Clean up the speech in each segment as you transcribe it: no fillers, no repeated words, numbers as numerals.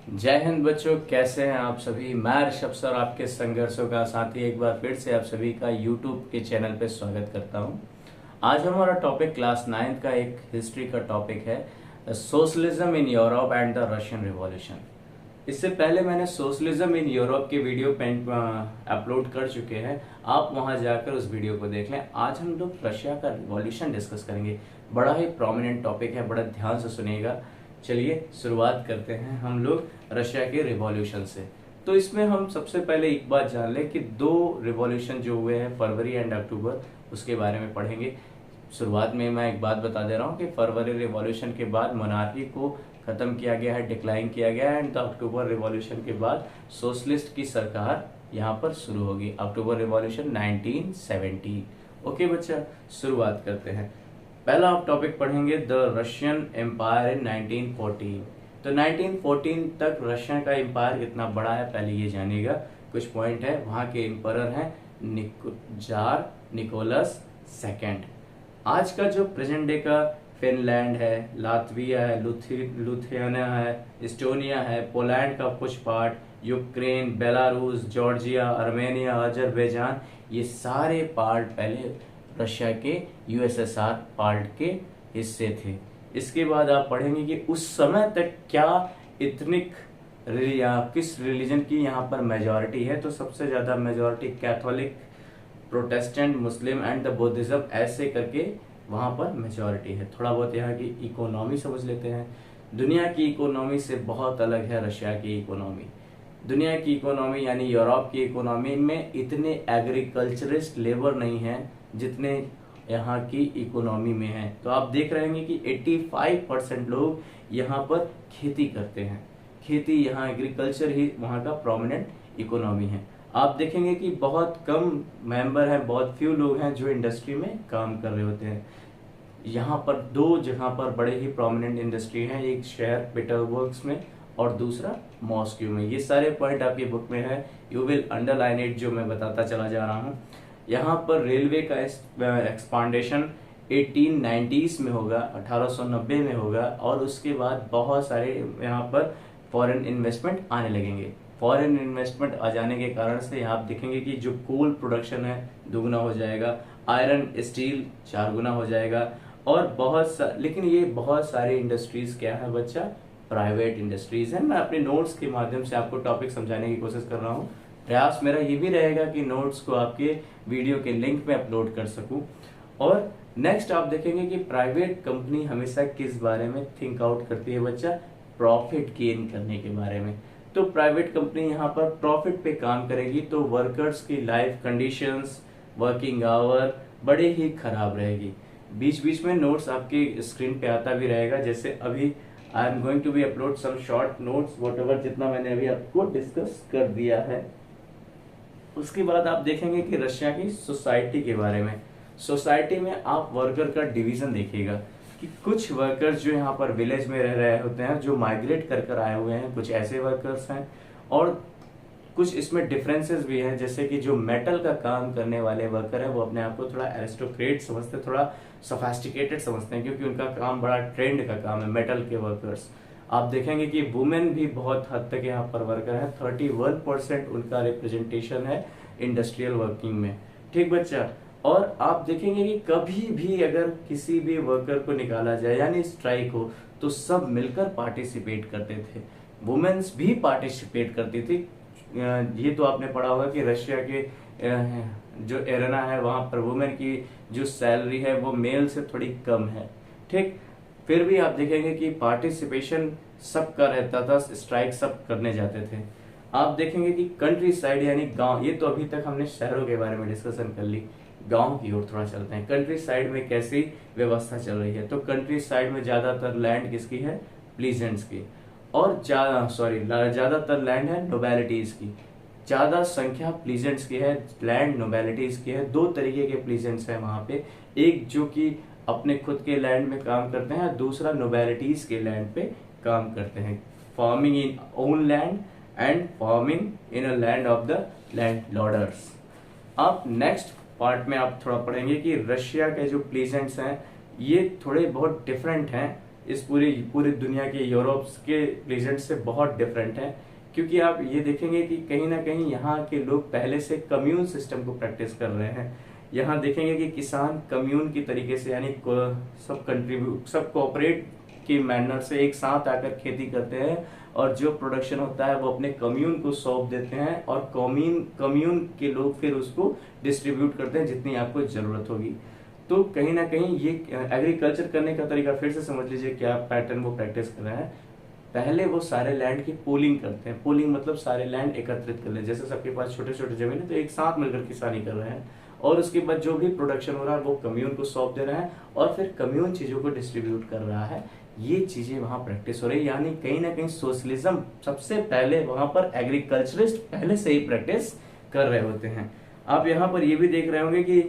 जय हिंद बच्चों, कैसे हैं आप सभी। मैं ऋषभ सर आपके संघर्षों का साथी एक बार फिर से आप सभी का यूट्यूब के चैनल पे स्वागत करता हूं। आज हमारा टॉपिक क्लास 9 का एक हिस्ट्री का टॉपिक है, socialism in Europe and the Russian revolution. इससे पहले मैंने सोशलिज्म इन यूरोप के वीडियो अपलोड कर चुके हैं, आप वहां जाकर उस वीडियो को देख लें। आज हम लोग रशिया का रिवॉल्यूशन डिस्कस करेंगे। बड़ा ही प्रोमिनेंट टॉपिक है, बड़ा ध्यान से सुनिएगा। चलिए शुरुआत करते हैं हम लोग रशिया के रिवॉल्यूशन से। तो इसमें हम सबसे पहले एक बात जान लें कि दो रिवॉल्यूशन जो हुए हैं फरवरी एंड अक्टूबर, उसके बारे में पढ़ेंगे। शुरुआत में मैं एक बात बता दे रहा हूँ कि फरवरी रिवॉल्यूशन के बाद मोनार्की को खत्म किया गया है, डिक्लाइन किया गया है, एंड द अक्टूबर रिवॉल्यूशन के बाद सोशलिस्ट की सरकार यहाँ पर शुरू होगी। अक्टूबर रिवॉल्यूशन 1970। ओके बच्चा, शुरुआत करते हैं। पहला आप टॉपिक पढ़ेंगे द रशियन एम्पायर इन 1914। तो 1914 तक रशिया का एम्पायर कितना बड़ा है पहले ये जानिएगा। कुछ पॉइंट है। वहां के एम्परर हैं जार निकोलस सेकेंड। आज का जो प्रेजेंट डे का फिनलैंड है, लातविया है, लुथियाना है, इस्टोनिया है, पोलैंड का कुछ part, Ukraine, Belarus, Georgia, Armenia, Azerbaijan, ये सारे पार्ट पहले रशिया के यूएसएसआर पार्ट के हिस्से थे। इसके बाद आप पढ़ेंगे कि उस समय तक क्या इथनिक किस रिलीजन की यहाँ पर मेजॉरिटी है। तो सबसे ज्यादा majority Catholic, Protestant, Muslim and the Buddhism, ऐसे करके वहां पर मेजॉरिटी है। थोड़ा बहुत यहाँ की इकोनॉमी समझ लेते हैं। दुनिया की इकोनॉमी से बहुत अलग है रशिया की इकोनॉमी। दुनिया की इकोनॉमी यानी यूरोप की इकोनॉमी में इतने एग्रीकल्चरिस्ट लेबर नहीं है जितने यहाँ की इकोनॉमी में है। तो आप देख रहे हैं कि 85% लोग यहाँ पर खेती करते हैं। खेती, यहाँ एग्रीकल्चर ही वहाँ का प्रोमिनेंट इकोनॉमी है। आप देखेंगे कि बहुत कम मेंबर हैं, बहुत फ्यू लोग हैं जो इंडस्ट्री में काम कर रहे होते हैं। यहाँ पर दो जगह पर बड़े ही प्रोमिनेंट इंडस्ट्री हैं, एक शहर पीटरबर्ग में और दूसरा मॉस्को में। ये सारे पॉइंट आपकी बुक में है, यू विल अंडरलाइन इट, जो मैं बताता चला जा रहा हूँ। यहाँ पर रेलवे का एक्सपांडेशन 1890s में होगा, 1890 में होगा, और उसके बाद बहुत सारे यहाँ पर फॉरेन इन्वेस्टमेंट आने लगेंगे। फॉरेन इन्वेस्टमेंट आ जाने के कारण से यहाँ आप देखेंगे कि जो कोल प्रोडक्शन है दुगना हो जाएगा, आयरन स्टील 4 गुना हो जाएगा, और लेकिन ये बहुत सारी इंडस्ट्रीज क्या है बच्चा, प्राइवेट इंडस्ट्रीज है। मैं अपने नोट्स के माध्यम से आपको टॉपिक समझाने की कोशिश कर रहा हूँ। प्रयास मेरा ये भी रहेगा कि नोट्स को आपके वीडियो के लिंक में अपलोड कर सकूं। और नेक्स्ट आप देखेंगे कि प्राइवेट कंपनी हमेशा किस बारे में थिंक आउट करती है बच्चा, प्रॉफिट गेन करने के बारे में। तो प्राइवेट कंपनी यहाँ पर प्रॉफिट पे काम करेगी, तो वर्कर्स की लाइफ कंडीशंस, वर्किंग आवर बड़े ही खराब रहेगी। बीच बीच में नोट्स आपकी स्क्रीन पे आता भी रहेगा, जैसे अभी I am going to be upload some short notes whatever, जितना मैंने अभी आपको डिस्कस कर दिया है। उसके बाद आप देखेंगे कि रशिया की सोसाइटी के बारे में। सोसाइटी में आप वर्कर का डिवीजन देखिएगा कि कुछ वर्कर्स जो यहाँ पर विलेज में रह रहे होते हैं, जो माइग्रेट कर कर आए हुए हैं, कुछ ऐसे वर्कर्स हैं, और कुछ इसमें डिफरेंसेस भी हैं। जैसे कि जो मेटल का काम करने वाले वर्कर है वो अपने आप को थोड़ा एरिस्टोक्रेट समझते हैं, थोड़ा सोफिस्टिकेटेड समझते हैं, क्योंकि उनका काम बड़ा ट्रेंड का काम है मेटल के वर्कर्स। आप देखेंगे कि वुमेन भी बहुत हद तक यहाँ पर वर्कर है, 31% उनका रिप्रेजेंटेशन है इंडस्ट्रियल वर्किंग में। ठीक बच्चा। और आप देखेंगे कि कभी भी अगर किसी भी वर्कर को निकाला जाए यानी स्ट्राइक हो, तो सब मिलकर पार्टिसिपेट करते थे। वुमेन्स भी पार्टिसिपेट करती थी। ये तो आपने पढ़ा होगा कि रशिया के जो एरेना है वहां पर वुमेन की जो सैलरी है वो मेल से थोड़ी कम है। ठीक, फिर भी आप देखेंगे कि पार्टिसिपेशन सबका रहता था, स्ट्राइक सब करने जाते थे। आप देखेंगे कि कंट्री साइड यानी गांव, ये तो अभी तक हमने शहरों के बारे में डिस्कशन कर ली, गांव की ओर थोड़ा चलते हैं। कंट्री साइड में कैसी व्यवस्था चल रही है। तो कंट्री साइड में ज्यादातर लैंड किसकी है, प्लीजेंट्स की, और ज्यादातर लैंड है नोबेलिटीज की। ज्यादा संख्या प्लीजेंट्स की है, लैंड नोबेलिटीज की है। दो तरीके के प्लीजेंट्स है वहां पे, एक जो कि अपने खुद के लैंड में काम करते हैं, दूसरा नोबेलिटीज के लैंड पे काम करते हैं। Farming in own land and farming in a land of the land lords. आप नेक्स्ट पार्ट में आप थोड़ा पढ़ेंगे कि रशिया के जो प्लीजेंट्स हैं ये थोड़े बहुत डिफरेंट हैं इस पूरी दुनिया के यूरोप के प्लेजेंट से बहुत डिफरेंट है। क्योंकि आप ये देखेंगे कि कहीं ना कहीं यहाँ के लोग पहले से कम्यून सिस्टम को प्रैक्टिस कर रहे हैं। यहाँ देखेंगे कि किसान कम्यून की तरीके से, यानी सब कोऑपरेट की मैनर से एक साथ आकर खेती करते हैं, और जो प्रोडक्शन होता है वो अपने कम्यून को सौंप देते हैं, और कम्यून के लोग फिर उसको डिस्ट्रीब्यूट करते हैं जितनी आपको जरूरत होगी। तो कहीं ना कहीं ये एग्रीकल्चर करने का तरीका फिर से समझ लीजिए क्या पैटर्न वो प्रैक्टिस कर रहे हैं। पहले वो सारे लैंड की पोलिंग करते हैं। पोलिंग मतलब सारे लैंड एकत्रित कर ले, जैसे सबके पास छोटे छोटे जमीन है तो एक साथ मिलकर किसानी कर रहे हैं, और उसके बाद जो भी प्रोडक्शन हो रहा है वो कम्यून को सौंप दे रहे हैं, और फिर कम्यून चीजों को डिस्ट्रीब्यूट कर रहा है। ये चीजें वहां प्रैक्टिस हो रही है, यानी कहीं ना कहीं सोशलिज्म सबसे पहले वहां पर एग्रीकल्चरिस्ट पहले से ही प्रैक्टिस कर रहे होते हैं। आप यहाँ पर ये भी देख रहे होंगे कि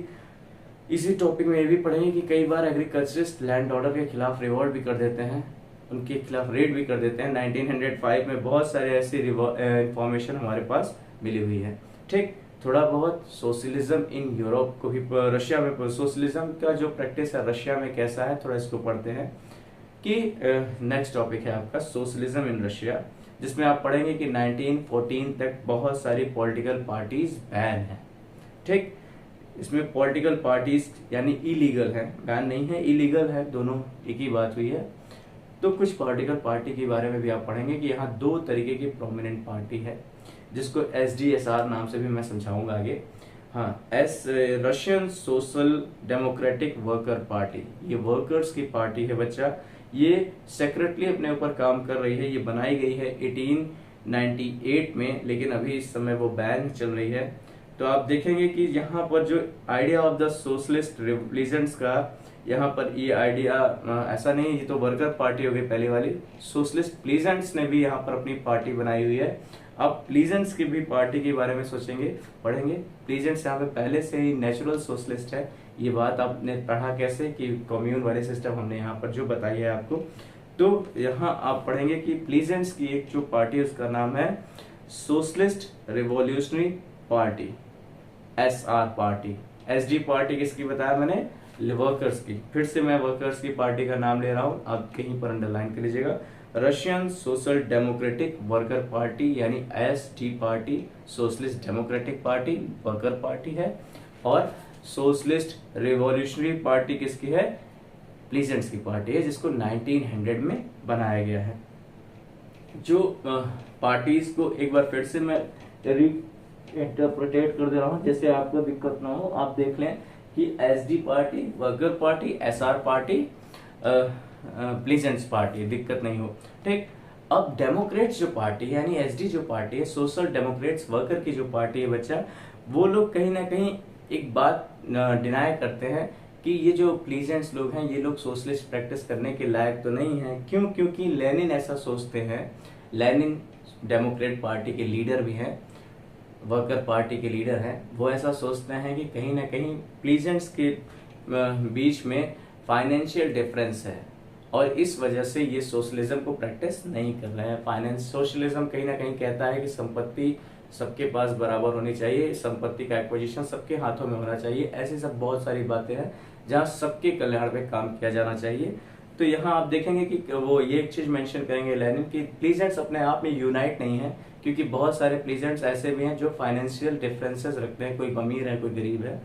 इसी टॉपिक में ये भी पढ़ेंगे कि कई बार एग्रीकल्चरिस्ट लैंड ऑर्डर के खिलाफ रिवॉल्ट भी कर देते हैं, उनके खिलाफ रेड भी कर देते हैं। 1905 में बहुत सारे ऐसी इंफॉर्मेशन हमारे पास मिली हुई है। ठीक, थोड़ा बहुत सोशलिज्म इन यूरोप को भी, रशिया में सोशलिज्म का जो प्रैक्टिस है रशिया में कैसा है, थोड़ा इसको पढ़ते हैं। कि नेक्स्ट टॉपिक है आपका सोशलिज्म इन रशिया, जिसमें आप पढ़ेंगे कि 1914 तक बहुत सारी पॉलिटिकल पार्टीज बैन है। ठीक, इसमें पॉलिटिकल पार्टीज यानी इलीगल है, बैन नहीं है, इलीगल है, दोनों एक ही बात हुई है। तो कुछ पॉलिटिकल पार्टी के बारे में भी आप पढ़ेंगे कि यहाँ दो तरीके की प्रोमिनेंट पार्टी है, जिसको SDSR नाम से भी मैं समझाऊंगा आगे। हाँ, Russian social democratic worker party, ये वर्कर्स की पार्टी है बच्चा। ये सेक्रेटली अपने ऊपर काम कर रही है, ये बनाई गई है 1898 में, लेकिन अभी इस समय वो बैन चल रही है। तो आप देखेंगे कि यहाँ पर जो idea of the socialist revolutions का, यहाँ पर ये आइडिया ऐसा नहीं, ये तो वर्कर पार्टी हो गई पहली वाली। सोशलिस्ट प्लीजेंट्स ने भी यहाँ पर अपनी पार्टी बनाई हुई है। अब प्लीजेंट्स की भी पार्टी के बारे में सोचेंगे, पढ़ेंगे। प्लीजेंट्स यहाँ पे पहले से ही नेचुरल सोशलिस्ट है, ये बात आपने पढ़ा कैसे कि कम्यून वाले सिस्टम हमने यहाँ पर जो बताई है आपको। तो यहाँ आप पढ़ेंगे कि प्लीजेंट्स की एक जो पार्टी है उसका नाम है socialist revolutionary party, SR party. SD party किसकी बताया मैंने, वर्कर्स की। फिर से मैं वर्कर्स की पार्टी का नाम ले रहा हूं, आप कहीं पर अंडरलाइन कर लीजिएगा। Russian social democratic worker party यानी SD party, socialist democratic party worker party है, और सोशलिस्ट रिवॉल्यूशनरी पार्टी किसकी है, प्लीजेंट्स की पार्टी है, जिसको 1900 में बनाया गया है। जो पार्टीज को एक बार फिर से मैं इंटरप्रेटेट कर दे रहा हूँ, जैसे आपको दिक्कत ना हो। आप देख लें कि SD party, worker party, SR party, pleasants party, दिक्कत नहीं हो। ठीक, अब डेमोक्रेट्स जो पार्टी है यानी SD जो पार्टी है, सोशल डेमोक्रेट्स वर्कर की जो पार्टी है बच्चा, वो लोग कहीं ना कहीं एक बात डिनाई करते हैं कि ये जो प्लीजेंट्स लोग हैं ये लोग सोशलिस्ट प्रैक्टिस करने के लायक तो नहीं है। क्यों? क्योंकि लेनिन ऐसा सोचते हैं। लेनिन डेमोक्रेट पार्टी के लीडर भी हैं, वर्कर पार्टी के लीडर हैं। वो ऐसा सोचते हैं कि कहीं ना कहीं प्लीजेंट्स के बीच में फाइनेंशियल डिफरेंस है, और इस वजह से ये सोशलिज्म को प्रैक्टिस नहीं कर रहे हैं। फाइनेंस सोशलिज्म कहीं ना कहीं कहता है कि संपत्ति सबके पास बराबर होनी चाहिए, संपत्ति का एक्विजिशन सबके हाथों में होना चाहिए। ऐसी सब बहुत सारी बातें हैं जहाँ सबके कल्याण पे काम किया जाना चाहिए। तो यहाँ आप देखेंगे कि वो ये एक चीज मेंशन करेंगे लेनिन की, प्लीजेंट्स अपने आप में यूनाइट नहीं है, क्योंकि बहुत सारे प्लीजेंट्स ऐसे भी हैं जो फाइनेंशियल डिफरेंसेस रखते हैं, कोई अमीर है कोई गरीब है,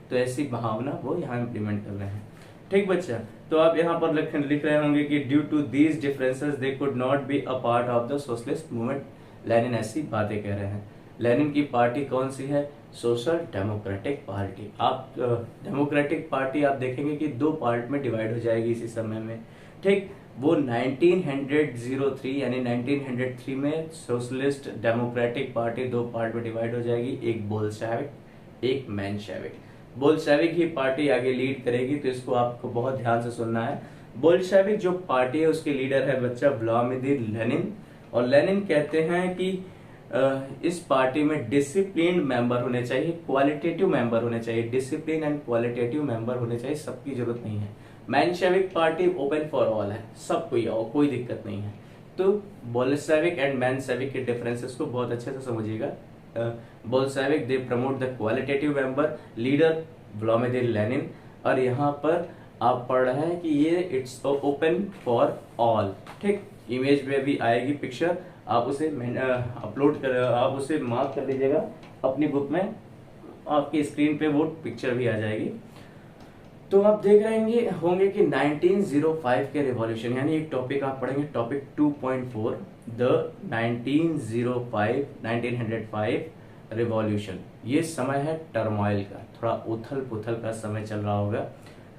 तो ऐसी भावना वो यहाँ इम्प्लीमेंट कर रहे हैं। ठीक बच्चा, तो आप यहाँ पर लिख रहे होंगे कि due to these differences they could not be a part of the socialist movement. Lenin ऐसी बातें कह रहे हैं। लेनिन की पार्टी कौन सी है? Social democratic party. आप डेमोक्रेटिक पार्टी आप देखेंगे कि दो पार्ट में डिवाइड हो जाएगी इसी समय में। ठीक, वो 1903 यानी 1903 में सोशलिस्ट डेमोक्रेटिक पार्टी दो पार्ट में डिवाइड हो जाएगी, एक बोल्शेविक, एक मेंशेविक। बोल्शेविक ही पार्टी आगे लीड करेगी, तो इसको आपको बहुत ध्यान से सुनना है। बोल्शेविक जो पार्टी है उसके लीडर है बच्चा व्लादिमीर लेनिन, और लेनिन कहते हैं कि इस पार्टी में डिसिप्लिन मेंबर होने चाहिए, क्वालिटेटिव मेंबर होने चाहिए, डिसिप्लिन एंड क्वालिटेटिव मेंबर होने चाहिए, सबकी जरूरत नहीं है। Menshevik party open for all है, सब कोई आओ, कोई दिक्कत नहीं है। तो बोल्शेविक एंड मेंशेविक के डिफरेंसेस को बहुत अच्छे से समझिएगा। Bolshevik they promote the qualitative member, leader Vladimir Lenin, और यहाँ पर आप पढ़ रहे हैं कि ये इट्स ओपन फॉर ऑल। ठीक, इमेज में भी आएगी पिक्चर, आप उसे अपलोड कर, आप उसे मार्क कर लीजिएगा अपनी बुक में, आपकी स्क्रीन पे वो पिक्चर भी आ जाएगी। तो आप देख रहे होंगे कि 1905 के रिवॉल्यूशन, यानी एक टॉपिक आप पढ़ेंगे टॉपिक 2.4 द 1905 रिवॉल्यूशन। ये समय है टर्मोइल का, थोड़ा उथल पुथल का समय चल रहा होगा।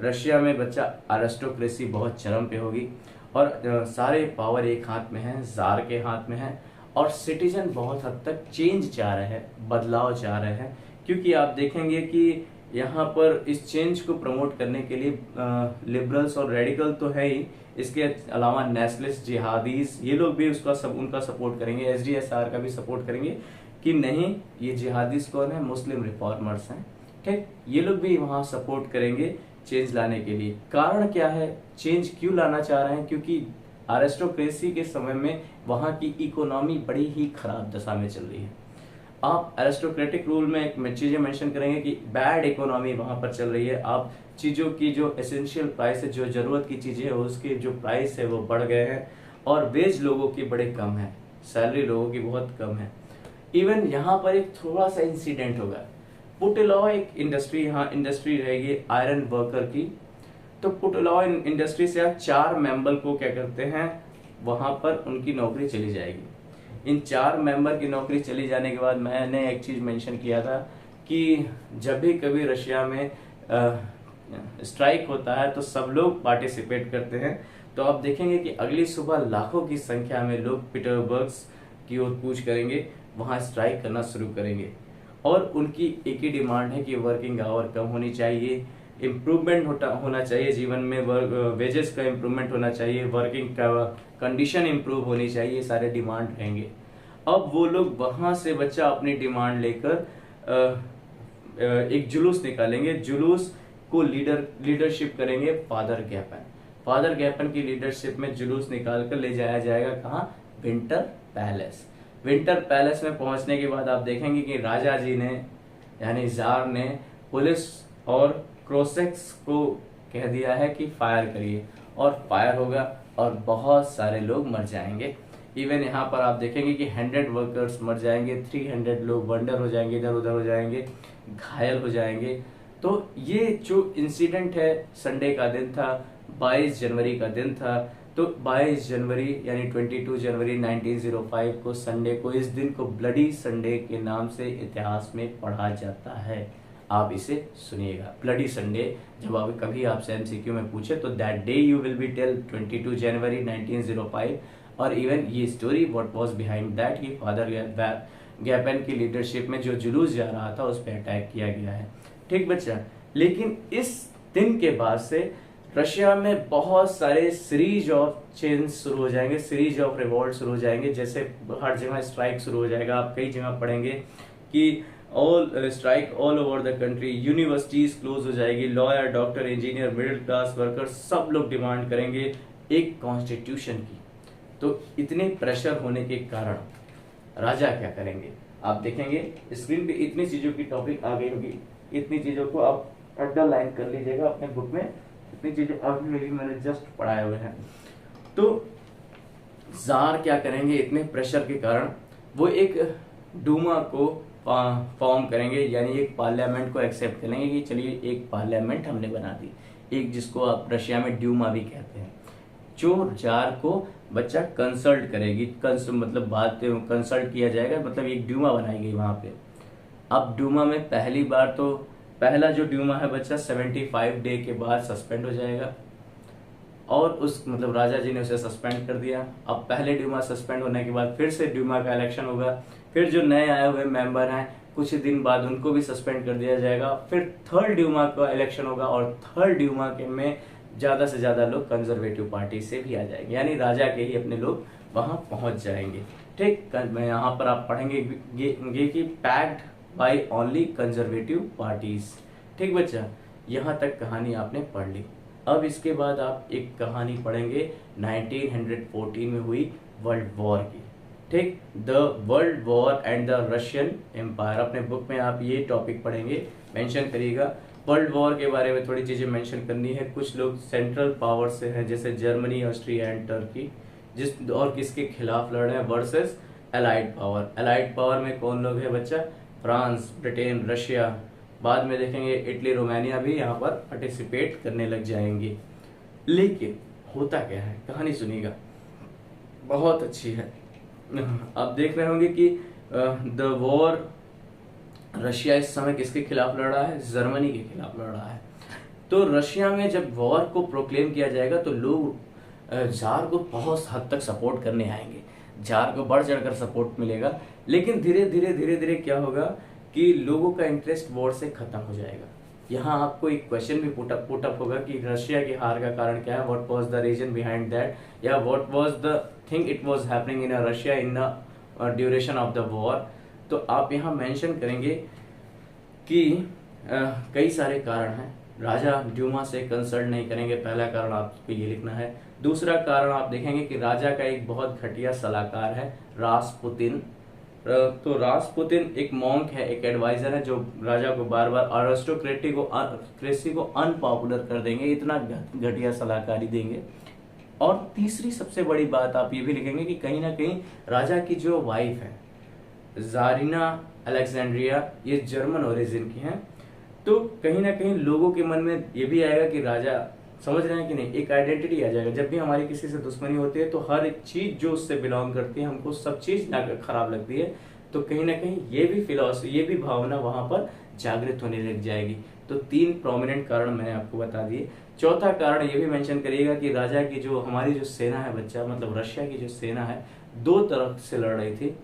रशिया में बच्चा अरिस्टोक्रेसी बहुत चरम पे होगी और सारे पावर एक हाथ में है, जार के हाथ में है, और सिटीजन बहुत हद तक चेंज चाह रहे हैं, बदलाव चाह रहे हैं। क्योंकि आप देखेंगे कि यहाँ पर इस चेंज को प्रमोट करने के लिए लिबरल्स और रेडिकल तो है ही, इसके अलावा नेशनलिस्ट, जिहादीज, ये लोग भी उनका सपोर्ट करेंगे, एसडीएसआर का भी सपोर्ट करेंगे कि नहीं ये जिहादीज कौन है, मुस्लिम रिफॉर्मर्स हैं। ठीक, ये लोग भी वहाँ सपोर्ट करेंगे चेंज लाने के लिए। कारण क्या है, चेंज क्यों लाना चाह रहे हैं? क्योंकि एरिस्टोक्रेसी के समय में वहाँ की इकोनॉमी बड़ी ही खराब दशा में चल रही है। आप एरिस्टोक्रेटिक रूल में एक चीजें मेंशन करेंगे कि बैड इकोनॉमी वहां पर चल रही है। आप चीजों की जो एसेंशियल प्राइस है, जो जरूरत की चीजें है, उसके जो प्राइस है वो बढ़ गए हैं, और वेज लोगों की बड़े कम है, सैलरी लोगों की बहुत कम है। इवन यहाँ पर एक थोड़ा सा इंसिडेंट होगा। पुटलॉ एक इंडस्ट्री, यहाँ इंडस्ट्री रहेगी आयरन वर्कर की। तो पुटलॉ इंडस्ट्री से आप 4 मेंबर को क्या करते हैं, वहां पर उनकी नौकरी चली जाएगी। इन 4 मेंबर की नौकरी चली जाने के बाद मैंने एक चीज मेंशन किया था कि जब भी कभी रशिया में स्ट्राइक होता है तो सब लोग पार्टिसिपेट करते हैं। तो आप देखेंगे कि अगली सुबह लाखों की संख्या में लोग पीटरबर्ग की ओर कूच करेंगे, वहां स्ट्राइक करना शुरू करेंगे। और उनकी एक ही डिमांड है कि वर्किंग आवर कम होनी चाहिए, इम्प्रूवमेंट होना चाहिए जीवन में, वेजेस का इम्प्रूवमेंट होना चाहिए, वर्किंग कंडीशन इम्प्रूव होनी चाहिए, ये सारे डिमांड रहेंगे। अब वो लोग वहां से बच्चा अपनी डिमांड लेकर एक जुलूस निकालेंगे। जुलूस को लीडरशिप करेंगे फादर गैपन। फादर गैपन की लीडरशिप में जुलूस निकाल कर ले जाया जाएगा कहाँ, विंटर पैलेस। विंटर पैलेस में पहुंचने के बाद आप देखेंगे कि राजा जी ने, यानी जार ने, पुलिस और क्रोसेक्स को कह दिया है कि फायर करिए, और फायर होगा और बहुत सारे लोग मर जाएंगे। इवन यहाँ पर आप देखेंगे कि 100 वर्कर्स मर जाएंगे, 300 लोग वंडर हो जाएंगे, इधर उधर हो जाएंगे, घायल हो जाएंगे। तो ये जो इंसिडेंट है, संडे का दिन था, 22 जनवरी का दिन था। तो 22 जनवरी यानी 22 जनवरी 1905 को, संडे को, इस दिन को ब्लडी संडे के नाम से इतिहास में पढ़ा जाता है। आप इसे सुनिएगा, ब्लडी संडे। जब आप कभी आपसे एमसीक्यू में पूछे तो that day you will be tell 22 January 1905, और इवन ये story what was behind that, कि फादर गैपन की लीडरशिप में जो जुलूस जा रहा था उस पर अटैक किया गया है। ठीक बच्चा, लेकिन इस दिन के बाद से रशिया में बहुत सारे सीरीज ऑफ चेंज शुरू हो जाएंगे, सीरीज ऑफ रिवॉल्ट शुरू हो जाएंगे। जैसे हर जगह स्ट्राइक शुरू हो जाएगा, आप कई जगह पढ़ेंगे कि all strike all over the country, universities close हो जाएगी, lawyer, doctor, engineer, middle class worker सब लोग डिमांड करेंगे एक कॉन्स्टिट्यूशन की। तो इतने प्रेशर होने के कारण राजा क्या करेंगे, आप देखेंगे स्क्रीन पे इतनी चीजों की टॉपिक आ गई होगी, इतनी चीजों को आप अंडरलाइन कर लीजिएगा अपने बुक में, इतनी चीजें अभी मैंने जस्ट पढ़ाए हुए हैं। तो जार क्या करेंगे, इतने प्रेशर के कारण वो एक डूमा को फॉर्म करेंगे, यानी एक पार्लियामेंट को एक्सेप्ट करेंगे कि चलिए एक पार्लियामेंट हमने बना दी, एक जिसको आप रशिया में ड्यूमा भी कहते हैं, जो जार को बच्चा कंसल्ट करेगी, मतलब बात कंसल्ट किया जाएगा, मतलब एक ड्यूमा बनाई गई वहां पे। अब ड्यूमा में पहली बार तो पहला जो ड्यूमा है बच्चा 75 डे के बाद सस्पेंड हो जाएगा, और उस मतलब राजा जी ने उसे सस्पेंड कर दिया। अब पहले ड्यूमा सस्पेंड होने के बाद फिर से ड्यूमा का इलेक्शन होगा, फिर जो नए आए हुए मेंबर हैं कुछ दिन बाद उनको भी सस्पेंड कर दिया जाएगा, फिर थर्ड ड्यूमा का इलेक्शन होगा, और थर्ड ड्यूमा के में ज्यादा से ज्यादा लोग कंजर्वेटिव पार्टी से भी आ जाएंगे, यानी राजा के ही अपने लोग वहां पहुंच जाएंगे। ठीक, यहाँ पर आप पढ़ेंगे कि backed by only conservative parties. ठीक बच्चा, यहाँ तक कहानी आपने पढ़ ली। अब इसके बाद आप एक कहानी पढ़ेंगे 1914 में हुई वर्ल्ड वॉर की। ठीक, the world war and the Russian empire. अपने बुक में आप ये टॉपिक पढ़ेंगे, मेंशन करिएगा वर्ल्ड वॉर के बारे में थोड़ी चीजें मेंशन करनी है। कुछ लोग सेंट्रल पावर से हैं, जैसे जर्मनी, ऑस्ट्रिया एंड टर्की, जिस और किसके खिलाफ लड़ रहे हैं, versus allied power. Allied power में कौन लोग हैं बच्चा, फ्रांस, ब्रिटेन, रशिया, बाद में देखेंगे इटली, रोमानिया भी यहाँ पर पार्टिसिपेट करने लग जाएंगे। लेकिन होता क्या है, कहानी सुनिएगा, बहुत अच्छी है। आप देख रहे होंगे कि द वॉर, रशिया इस समय किसके खिलाफ लड़ रहा है, जर्मनी के खिलाफ लड़ रहा है। तो रशिया में जब वॉर को प्रोक्लेम किया जाएगा तो लोग जार को बहुत हद तक सपोर्ट करने आएंगे, जार को बढ़ चढ़कर सपोर्ट मिलेगा। लेकिन धीरे धीरे धीरे धीरे क्या होगा कि लोगों का इंटरेस्ट वॉर से खत्म हो जाएगा। यहाँ आपको एक क्वेश्चन भी पुट अप होगा कि रशिया की हार का कारण क्या है, what was the reason behind that, या what was the thing it was happening in Russia in the duration of the war. तो आप यहाँ मेंशन करेंगे कि कई सारे कारण हैं। राजा ड्यूमा से कंसल्ट नहीं करेंगे, पहला कारण आपको ये लिखना है। दूसरा कारण आप देखेंगे कि राजा का एक बहुत घटिया सलाहकार है, रासपुतिन। तो रासपुतिन एक मॉन्क है, एक एडवाइजर है, जो राजा को बार बार अरिस्टोक्रेसी को अनपॉपुलर कर देंगे, इतना घटिया सलाहकारी देंगे। और तीसरी सबसे बड़ी बात आप ये भी लिखेंगे कि कहीं ना कहीं राजा की जो वाइफ है जारिना अलेक्जेंड्रिया, ये जर्मन ओरिजिन की हैं। तो कहीं ना कहीं लोगों के मन में ये भी आएगा कि राजा, समझ रहे हैं कि नहीं, एक आइडेंटिटी आ जाएगा। जब भी हमारी किसी से दुश्मनी होती है तो हर एक चीज जो उससे बिलोंग करती है हमको सब चीज ना खराब लगती है। तो कहीं ना कहीं ये भी फिलॉसफी, ये भी भावना वहां पर जागृत होने लग जाएगी। तो 3 प्रोमिनेंट कारण मैंने आपको बता दिए। चौथा कारण ये भी मेंशन करिएगा कि राजा की जो, हमारी जो सेना है बच्चा, मतलब रशिया की जो सेना है, 2 तरफ से लड़ रही थी।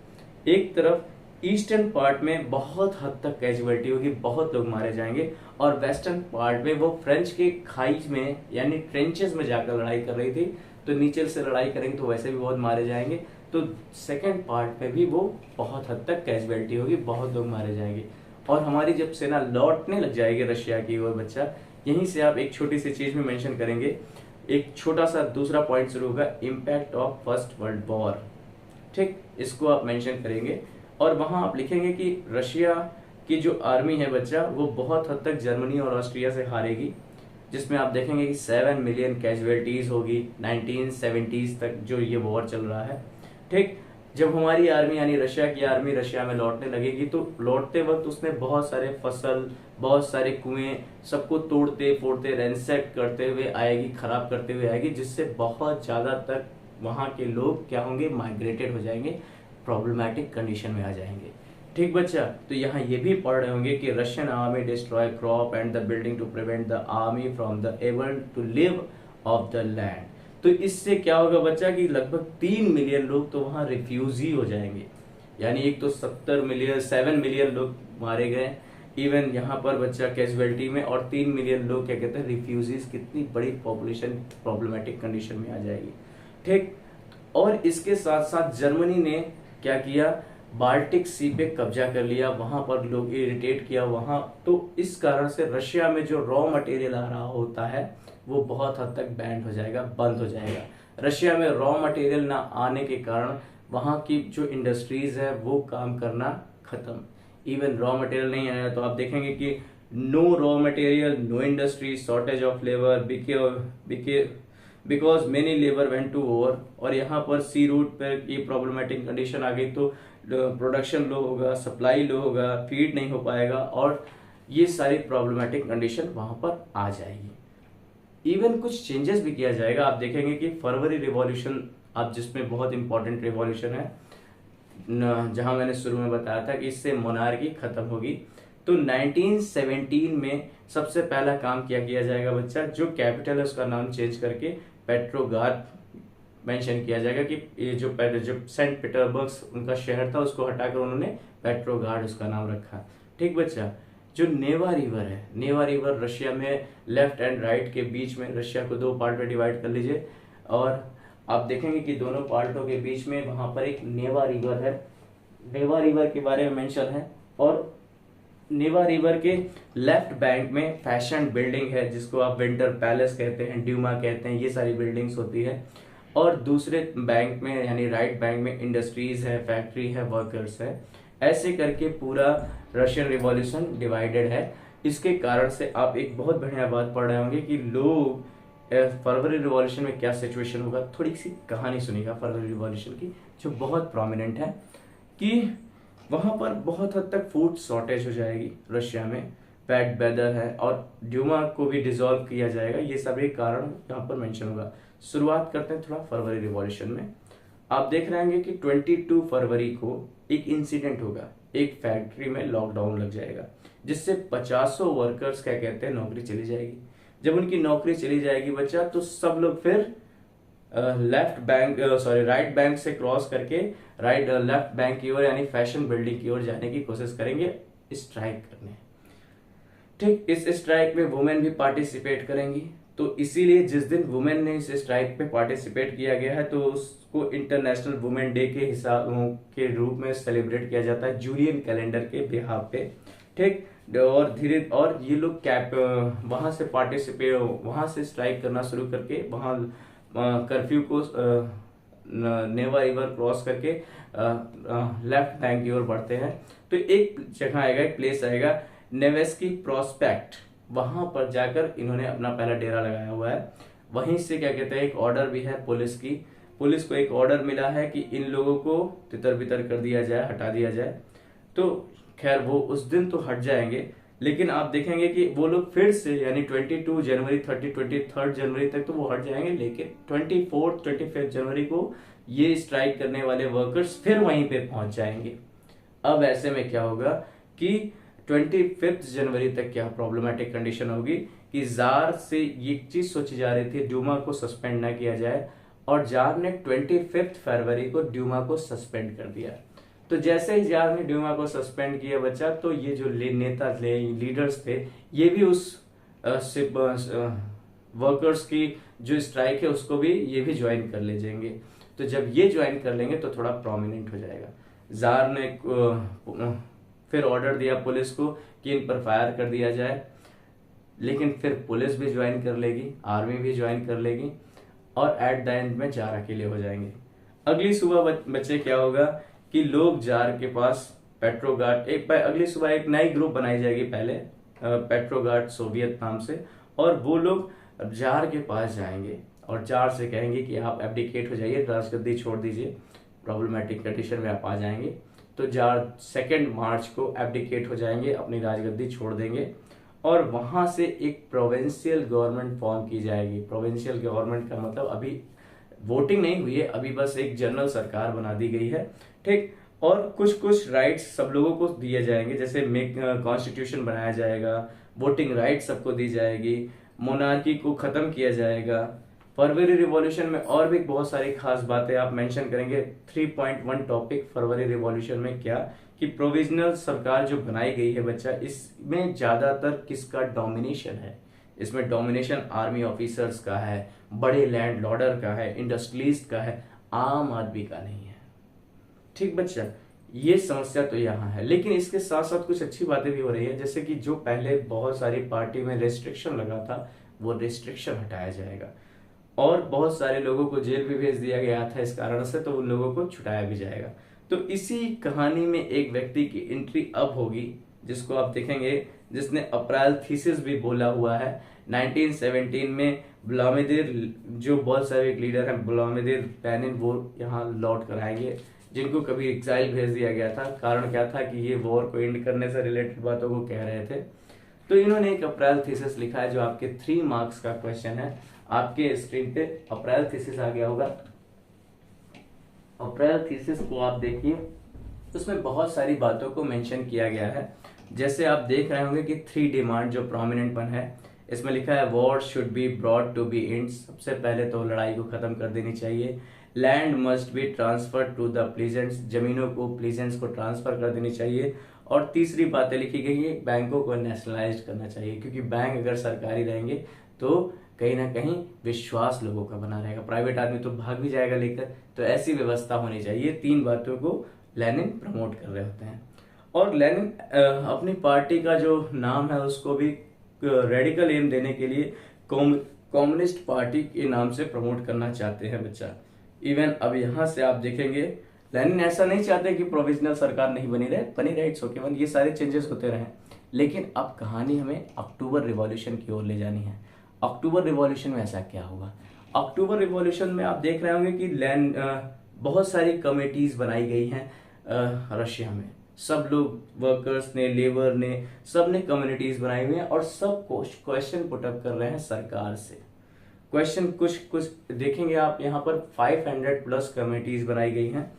एक तरफ ईस्टर्न पार्ट में बहुत हद तक कैजुअलिटी होगी, बहुत लोग मारे जाएंगे, और वेस्टर्न पार्ट में वो फ्रेंच के खाई में यानी ट्रेंचेस में जाकर लड़ाई कर रही थी। तो नीचे से लड़ाई करेंगे तो वैसे भी बहुत मारे जाएंगे। तो सेकंड पार्ट में भी वो बहुत हद तक कैजुअलिटी होगी, बहुत लोग मारे जाएंगे। और हमारी जब सेना लौटने लग जाएगी रशिया की ओर बच्चा, यहीं से आप एक छोटी सी चीज में मेंशन करेंगे, एक छोटा सा दूसरा पॉइंट शुरू होगा, impact of first world war. ठीक, इसको आप मेंशन करेंगे और वहां आप लिखेंगे कि रशिया की जो आर्मी है बच्चा, वो बहुत हद तक जर्मनी और ऑस्ट्रिया से हारेगी, जिसमें आप देखेंगे कि 7 मिलियन कैजुअलिटीज होगी 1970s तक जो ये वॉर चल रहा है। ठीक, जब हमारी आर्मी यानी रशिया की आर्मी रशिया में लौटने लगेगी तो लौटते वक्त उसने बहुत सारे फसल, बहुत सारे कुएं, सबको तोड़ते फोड़ते रैंसैक करते हुए आएगी, खराब करते हुए आएगी, जिससे बहुत ज्यादा तक वहां के लोग क्या होंगे, माइग्रेटेड हो जाएंगे, प्रॉब्लमैटिक कंडीशन में आ जाएंगे। ठीक बच्चा, तो यहाँ ये भी पढ़ रहे होंगे कि Russian army destroy crop and the building to prevent the army from the able to live off the land. तो इससे क्या होगा बच्चा कि लगभग 3 मिलियन लोग तो वहां रिफ्यूजी हो जाएंगे, यानी एक तो 7 मिलियन लोग मारे गए इवन यहाँ पर बच्चा कैजुअलिटी में, और 3 मिलियन लोग क्या कहते हैं, रिफ्यूजीज। कितनी बड़ी पॉपुलेशन प्रॉब्लमेटिक कंडीशन में आ जाएगी। ठीक, और इसके साथ साथ जर्मनी ने क्या किया, बाल्टिक सी पे कब्जा कर लिया, वहां पर लोग इरिटेट किया वहां। तो इस कारण से रशिया में जो रॉ मटेरियल आ रहा होता है वो बहुत हद तक बैंड हो जाएगा, बंद हो जाएगा। रशिया में रॉ मटेरियल ना आने के कारण वहां की जो इंडस्ट्रीज है वो काम करना खत्म। इवन रॉ मटेरियल नहीं आया तो आप देखेंगे कि no raw material, no industry, shortage of labour, because many labour went to over. और यहाँ पर सी रूट पर ये प्रॉब्लमेटिक कंडीशन आ गई तो प्रोडक्शन लो होगा, सप्लाई लो होगा, फीड नहीं हो पाएगा, और ये सारी प्रॉब्लमेटिक कंडीशन वहां पर आ जाएगी। इवन कुछ चेंजेस भी किया जाएगा। आप देखेंगे कि फरवरी रिवॉल्यूशन, आप जिसमें बहुत इंपॉर्टेंट रिवॉल्यूशन है, जहां मैंने शुरू में बताया था कि इससे मोनार्की खत्म होगी। तो 1917 में सबसे पहला काम किया जाएगा बच्चा, जो कैपिटल है उसका नाम चेंज करके पेट्रोग्राद मेंशन किया जाएगा कि ये जो सेंट पीटर्सबर्ग उनका शहर था उसको हटाकर उन्होंने पेट्रोग्राद उसका नाम रखा। ठीक बच्चा, जो नेवा रिवर है, नेवा रिवर रशिया में लेफ्ट एंड राइट के बीच में, रशिया को 2 पार्ट में डिवाइड कर लीजिए, और आप देखेंगे कि दोनों पार्टों के बीच में वहां पर एक नेवा रिवर है। नेवा रिवर के बारे में मेंशन है, और नेवा रिवर के लेफ्ट बैंक में फैशन बिल्डिंग है जिसको आप विंटर पैलेस कहते हैं, ड्यूमा कहते हैं, ये सारी बिल्डिंग्स होती है। और दूसरे बैंक में यानी राइट बैंक में इंडस्ट्रीज है, फैक्ट्री है, वर्कर्स है। ऐसे करके पूरा रशियन रिवॉल्यूशन डिवाइडेड है। इसके कारण से आप एक बहुत बढ़िया बात पढ़ रहे होंगे कि लोग फरवरी रिवॉल्यूशन में क्या सिचुएशन होगा। थोड़ी सी कहानी सुनिएगा फरवरी रिवॉल्यूशन की, जो बहुत प्रोमिनेंट है कि वहां पर बहुत हद तक फूड शॉर्टेज हो जाएगी रशिया में, बैड वेदर है, और ड्यूमा को भी डिसॉल्व किया जाएगा। ये सभी कारण यहाँ पर मेंशन होगा। शुरुआत करते हैं थोड़ा फरवरी रिवॉल्यूशन में। आप देख रहे होंगे कि 22 फरवरी को एक इंसिडेंट होगा, एक फैक्ट्री में लॉकडाउन लग जाएगा, जिससे 50 वर्कर्स क्या कहते हैं नौकरी चली जाएगी। जब उनकी नौकरी चली जाएगी बच्चा, तो सब लोग फिर राइट बैंक से क्रॉस करके लेफ्ट बैंक की ओर यानी फैशन बिल्डिंग की ओर जाने की कोशिश करेंगे स्ट्राइक करने। ठीक, इस स्ट्राइक में वुमेन भी पार्टिसिपेट करेंगी। तो इसीलिए जिस दिन वुमेन ने इस स्ट्राइक पे पार्टिसिपेट किया गया है, तो उसको इंटरनेशनल वुमेन डे के हिसाब के रूप में सेलिब्रेट किया जाता है जूलियन कैलेंडर के बिहाफ पे। ठीक, और ये लोग वहां से वहां से स्ट्राइक करना शुरू करके वहां कर्फ्यू को नेवा रिवर क्रॉस करके लेफ्ट बैंक की ओर बढ़ते हैं। तो एक जगह आएगा, एक प्लेस आएगा नेवेस्की प्रोस्पेक्ट, वहां पर जाकर इन्होंने अपना पहला डेरा लगाया हुआ है। वहीं से क्या कहते हैं एक ऑर्डर भी है पुलिस को एक ऑर्डर मिला है कि इन लोगों को तितर बितर कर दिया जाए, हटा दिया जाए। तो खैर वो उस दिन तो हट जाएंगे, लेकिन आप देखेंगे कि वो लोग फिर से यानी 22 जनवरी 23 जनवरी तक तो वो हट जाएंगे, लेकिन 25 जनवरी को ये स्ट्राइक करने वाले वर्कर्स फिर वहीं पे पहुंच जाएंगे। अब ऐसे में क्या होगा कि 25 जनवरी तक क्या प्रॉब्लमेटिक कंडीशन होगी कि जार से ये चीज सोची जा रही थी ड्यूमा को सस्पेंड ना किया जाए, और जार ने 25 फरवरी को ड्यूमा को सस्पेंड कर दिया। तो जैसे ही जार ने ड्यूमा को सस्पेंड किया बच्चा, तो ये जो नेता थे, लीडर्स थे, ये भी उस वर्कर्स की जो स्ट्राइक है उसको भी ये भी ज्वाइन कर ले जाएंगे। तो जब ये ज्वाइन कर लेंगे तो थोड़ा प्रोमिनेंट हो जाएगा। जार ने फिर ऑर्डर दिया पुलिस को कि इन पर फायर कर दिया जाए, लेकिन फिर पुलिस भी ज्वाइन कर लेगी, आर्मी भी ज्वाइन कर लेगी, और एट द एंड में जार अकेले हो जाएंगे। अगली सुबह बच्चे क्या होगा कि लोग जार के पास पेट्रोगार्ड अगली सुबह एक नई ग्रुप बनाई जाएगी, पहले पेट्रोगार्ड सोवियत नाम से, और वो लोग जार के पास जाएंगे और जार से कहेंगे कि आप एब्डिकेट हो जाइए, राजगद्दी छोड़ दीजिए, प्रॉब्लमेटिक कंडीशन में आप आ जाएंगे। तो जार 2 मार्च को एब्डिकेट हो जाएंगे, अपनी राजगद्दी छोड़ देंगे, और वहां से एक प्रोविंशियल गवर्नमेंट फॉर्म की जाएगी। प्रोविंशियल गवर्नमेंट का मतलब अभी वोटिंग नहीं हुई है, अभी बस एक जनरल सरकार बना दी गई है। ठीक, और कुछ राइट्स सब लोगों को दिए जाएंगे, जैसे कॉन्स्टिट्यूशन बनाया जाएगा, वोटिंग राइट सबको दी जाएगी, मोनार्की को खत्म किया जाएगा। फरवरी रिवॉल्यूशन में और भी बहुत सारी खास बातें आप मेंशन करेंगे। 3.1 टॉपिक फरवरी रिवॉल्यूशन में क्या कि प्रोविजनल सरकार जो बनाई गई है बच्चा, इसमें ज्यादातर किसका डोमिनेशन है? इसमें डोमिनेशन आर्मी ऑफिसर्स का है, बड़े लैंड लॉर्डर का है, इंडस्ट्रियलिस्ट का है, आम आदमी का नहीं है। ठीक बच्चा, ये समस्या तो यहाँ है, लेकिन इसके साथ साथ कुछ अच्छी बातें भी हो रही है, जैसे कि जो पहले बहुत सारी पार्टी में रेस्ट्रिक्शन लगा था वो रेस्ट्रिक्शन हटाया जाएगा, और बहुत सारे लोगों को जेल भी भेज दिया गया था इस कारण से, तो उन लोगों को छुटाया भी जाएगा। तो इसी कहानी में एक व्यक्ति की एंट्री अब होगी, जिसको आप देखेंगे, जिसने अप्रैल थीसिस भी बोला हुआ है। 1917 में व्लादिमीर, जो बहुत सारे लीडर हैं, व्लादिमीर लेनिन, वो यहाँ लौट कर आएंगे, जिनको कभी एग्जाइल भेज दिया गया था। कारण क्या था कि ये वॉर को एंड करने से रिलेटेड बातों को कह रहे थे। तो इन्होंने एक अप्रैल थीसिस लिखा है, जो आपके 3 मार्क्स का क्वेश्चन है। आपके स्क्रीन पे अप्रैल थीसिस आ गया होगा। अप्रैल थीसिस को आप देखिए, उसमें बहुत सारी बातों को मेंशन किया गया है। जैसे आप देख रहे होंगे कि 3 डिमांड जो प्रोमिनेंट वन है, इसमें लिखा है war should be brought to be end. सबसे पहले तो लड़ाई को खत्म कर देनी चाहिए। Land must be transfer to the pleasants, जमीनों को प्लीजेंट्स को ट्रांसफर कर देनी चाहिए। और तीसरी बातें लिखी गई है, बैंकों को नेशनलाइज करना चाहिए, क्योंकि बैंक अगर सरकारी रहेंगे तो कहीं ना कहीं विश्वास लोगों का बना रहेगा, प्राइवेट आदमी तो भाग भी जाएगा लेकर। तो ऐसी व्यवस्था होनी चाहिए। 3 बातों को लेनिन प्रमोट कर रहे होते हैं। और लेनिन अपनी पार्टी का जो नाम है उसको भी रेडिकल एम देने के लिए कम्युनिस्ट पार्टी के नाम से प्रमोट करना चाहते हैं बच्चा। इवन अब यहाँ से आप देखेंगे, लेनिन ऐसा नहीं चाहते कि प्रोविजनल सरकार नहीं बनी रहे, इट्स ओके, ये सारे चेंजेस होते रहे, लेकिन अब कहानी हमें अक्टूबर रिवॉल्यूशन की ओर ले जानी है। अक्टूबर रिवॉल्यूशन में ऐसा क्या हुआ? अक्टूबर रिवॉल्यूशन में आप देख रहे होंगे कि बहुत सारी कमेटीज बनाई गई हैं रशिया में। सब लोग, वर्कर्स ने, लेबर ने, सब ने कम्युनिटीज बनाई हुई हैं और सब क्वेश्चन पुटअप कर रहे हैं सरकार से। क्वेश्चन कुछ कुछ देखेंगे आप, यहाँ पर 500 प्लस कमेटीज बनाई गई हैं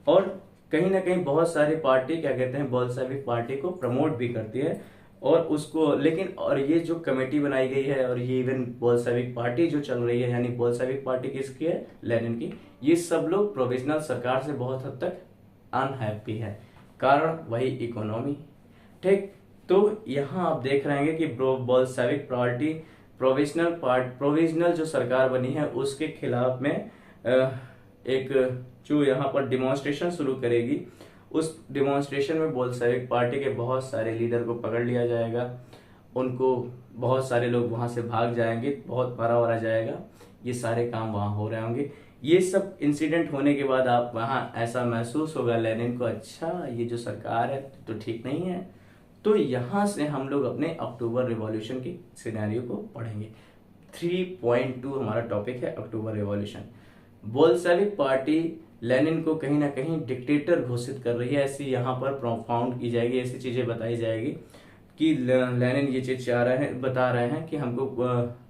और कहीं ना कहीं बहुत सारी पार्टी क्या कहते हैं, बोल्शेविक पार्टी को प्रमोट भी करती है और उसको, लेकिन और ये जो कमेटी बनाई गई है और ये इवन बोल्शेविक पार्टी जो चल रही है, यानी बोल्शेविक पार्टी किसकी है? लेनिन की। ये सब लोग प्रोविजनल सरकार से बहुत हद तक अनहैप्पी है। कारण वही इकोनॉमी। ठीक, तो यहाँ आप देख रहे हैं कि बोल्शेविक पार्टी प्रोविजनल जो सरकार बनी है उसके खिलाफ में एक जो यहाँ पर डिमॉन्स्ट्रेशन शुरू करेगी। उस डिमॉन्स्ट्रेशन में बोल्शेविक पार्टी के बहुत सारे लीडर को पकड़ लिया जाएगा, उनको बहुत सारे लोग वहां से भाग जाएंगे, बहुत मारा वारा जाएगा। ये सारे काम वहां हो रहे होंगे। ये सब इंसिडेंट होने के बाद आप वहां ऐसा महसूस होगा लेनिन को, अच्छा ये जो सरकार है तो ठीक नहीं है। तो यहां से हम लोग अपने अक्टूबर रिवॉल्यूशन की सिनेरियो को पढ़ेंगे। 3.2 हमारा टॉपिक है अक्टूबर रिवॉल्यूशन। बोल्शेविक पार्टी लेनिन को कहीं ना कहीं डिक्टेटर घोषित कर रही है, ऐसी यहाँ पर प्रोफाउंड की जाएगी, ऐसी चीजें बताई जाएगी कि लेनिन ये चीज चाह रहे हैं, बता रहे हैं कि हमको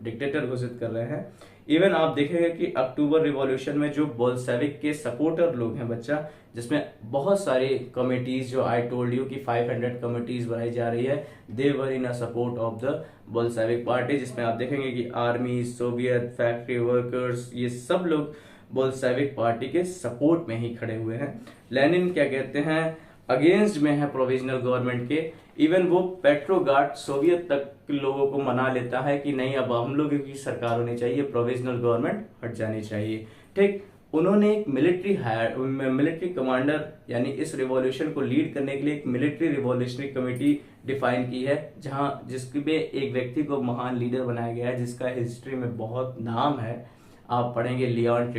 डिक्टेटर घोषित कर रहे हैं। इवन आप देखेंगे कि अक्टूबर रिवॉल्यूशन में जो बोल्शेविक के सपोर्टर लोग हैं बच्चा, जिसमें बहुत सारी कमिटीज, जो आई टोल्ड यू कि 500 कमिटीज बनाई जा रही है, they were in support of the Bolshevik party, जिसमें आप देखेंगे कि आर्मी, सोवियत, फैक्ट्री वर्कर्स, ये सब लोग बोल्शेविक पार्टी के सपोर्ट में ही खड़े हुए हैं। लेनिन क्या कहते हैं, अगेंस्ट में है प्रोविजनल गवर्नमेंट के। इवन वो पेट्रोग्राड सोवियत तक के लोगों को मना लेता है कि नहीं, अब हम लोगों की सरकार होनी चाहिए, प्रोविजनल गवर्नमेंट हट जानी चाहिए। ठीक, उन्होंने एक मिलिट्री कमांडर, यानी इस रिवॉल्यूशन को लीड करने के लिए एक मिलिट्री रिवॉल्यूशनरी कमेटी डिफाइन की है, जहां जिसके एक व्यक्ति को महान लीडर बनाया गया है, जिसका हिस्ट्री में बहुत नाम है। आप पढ़ेंगे लियोन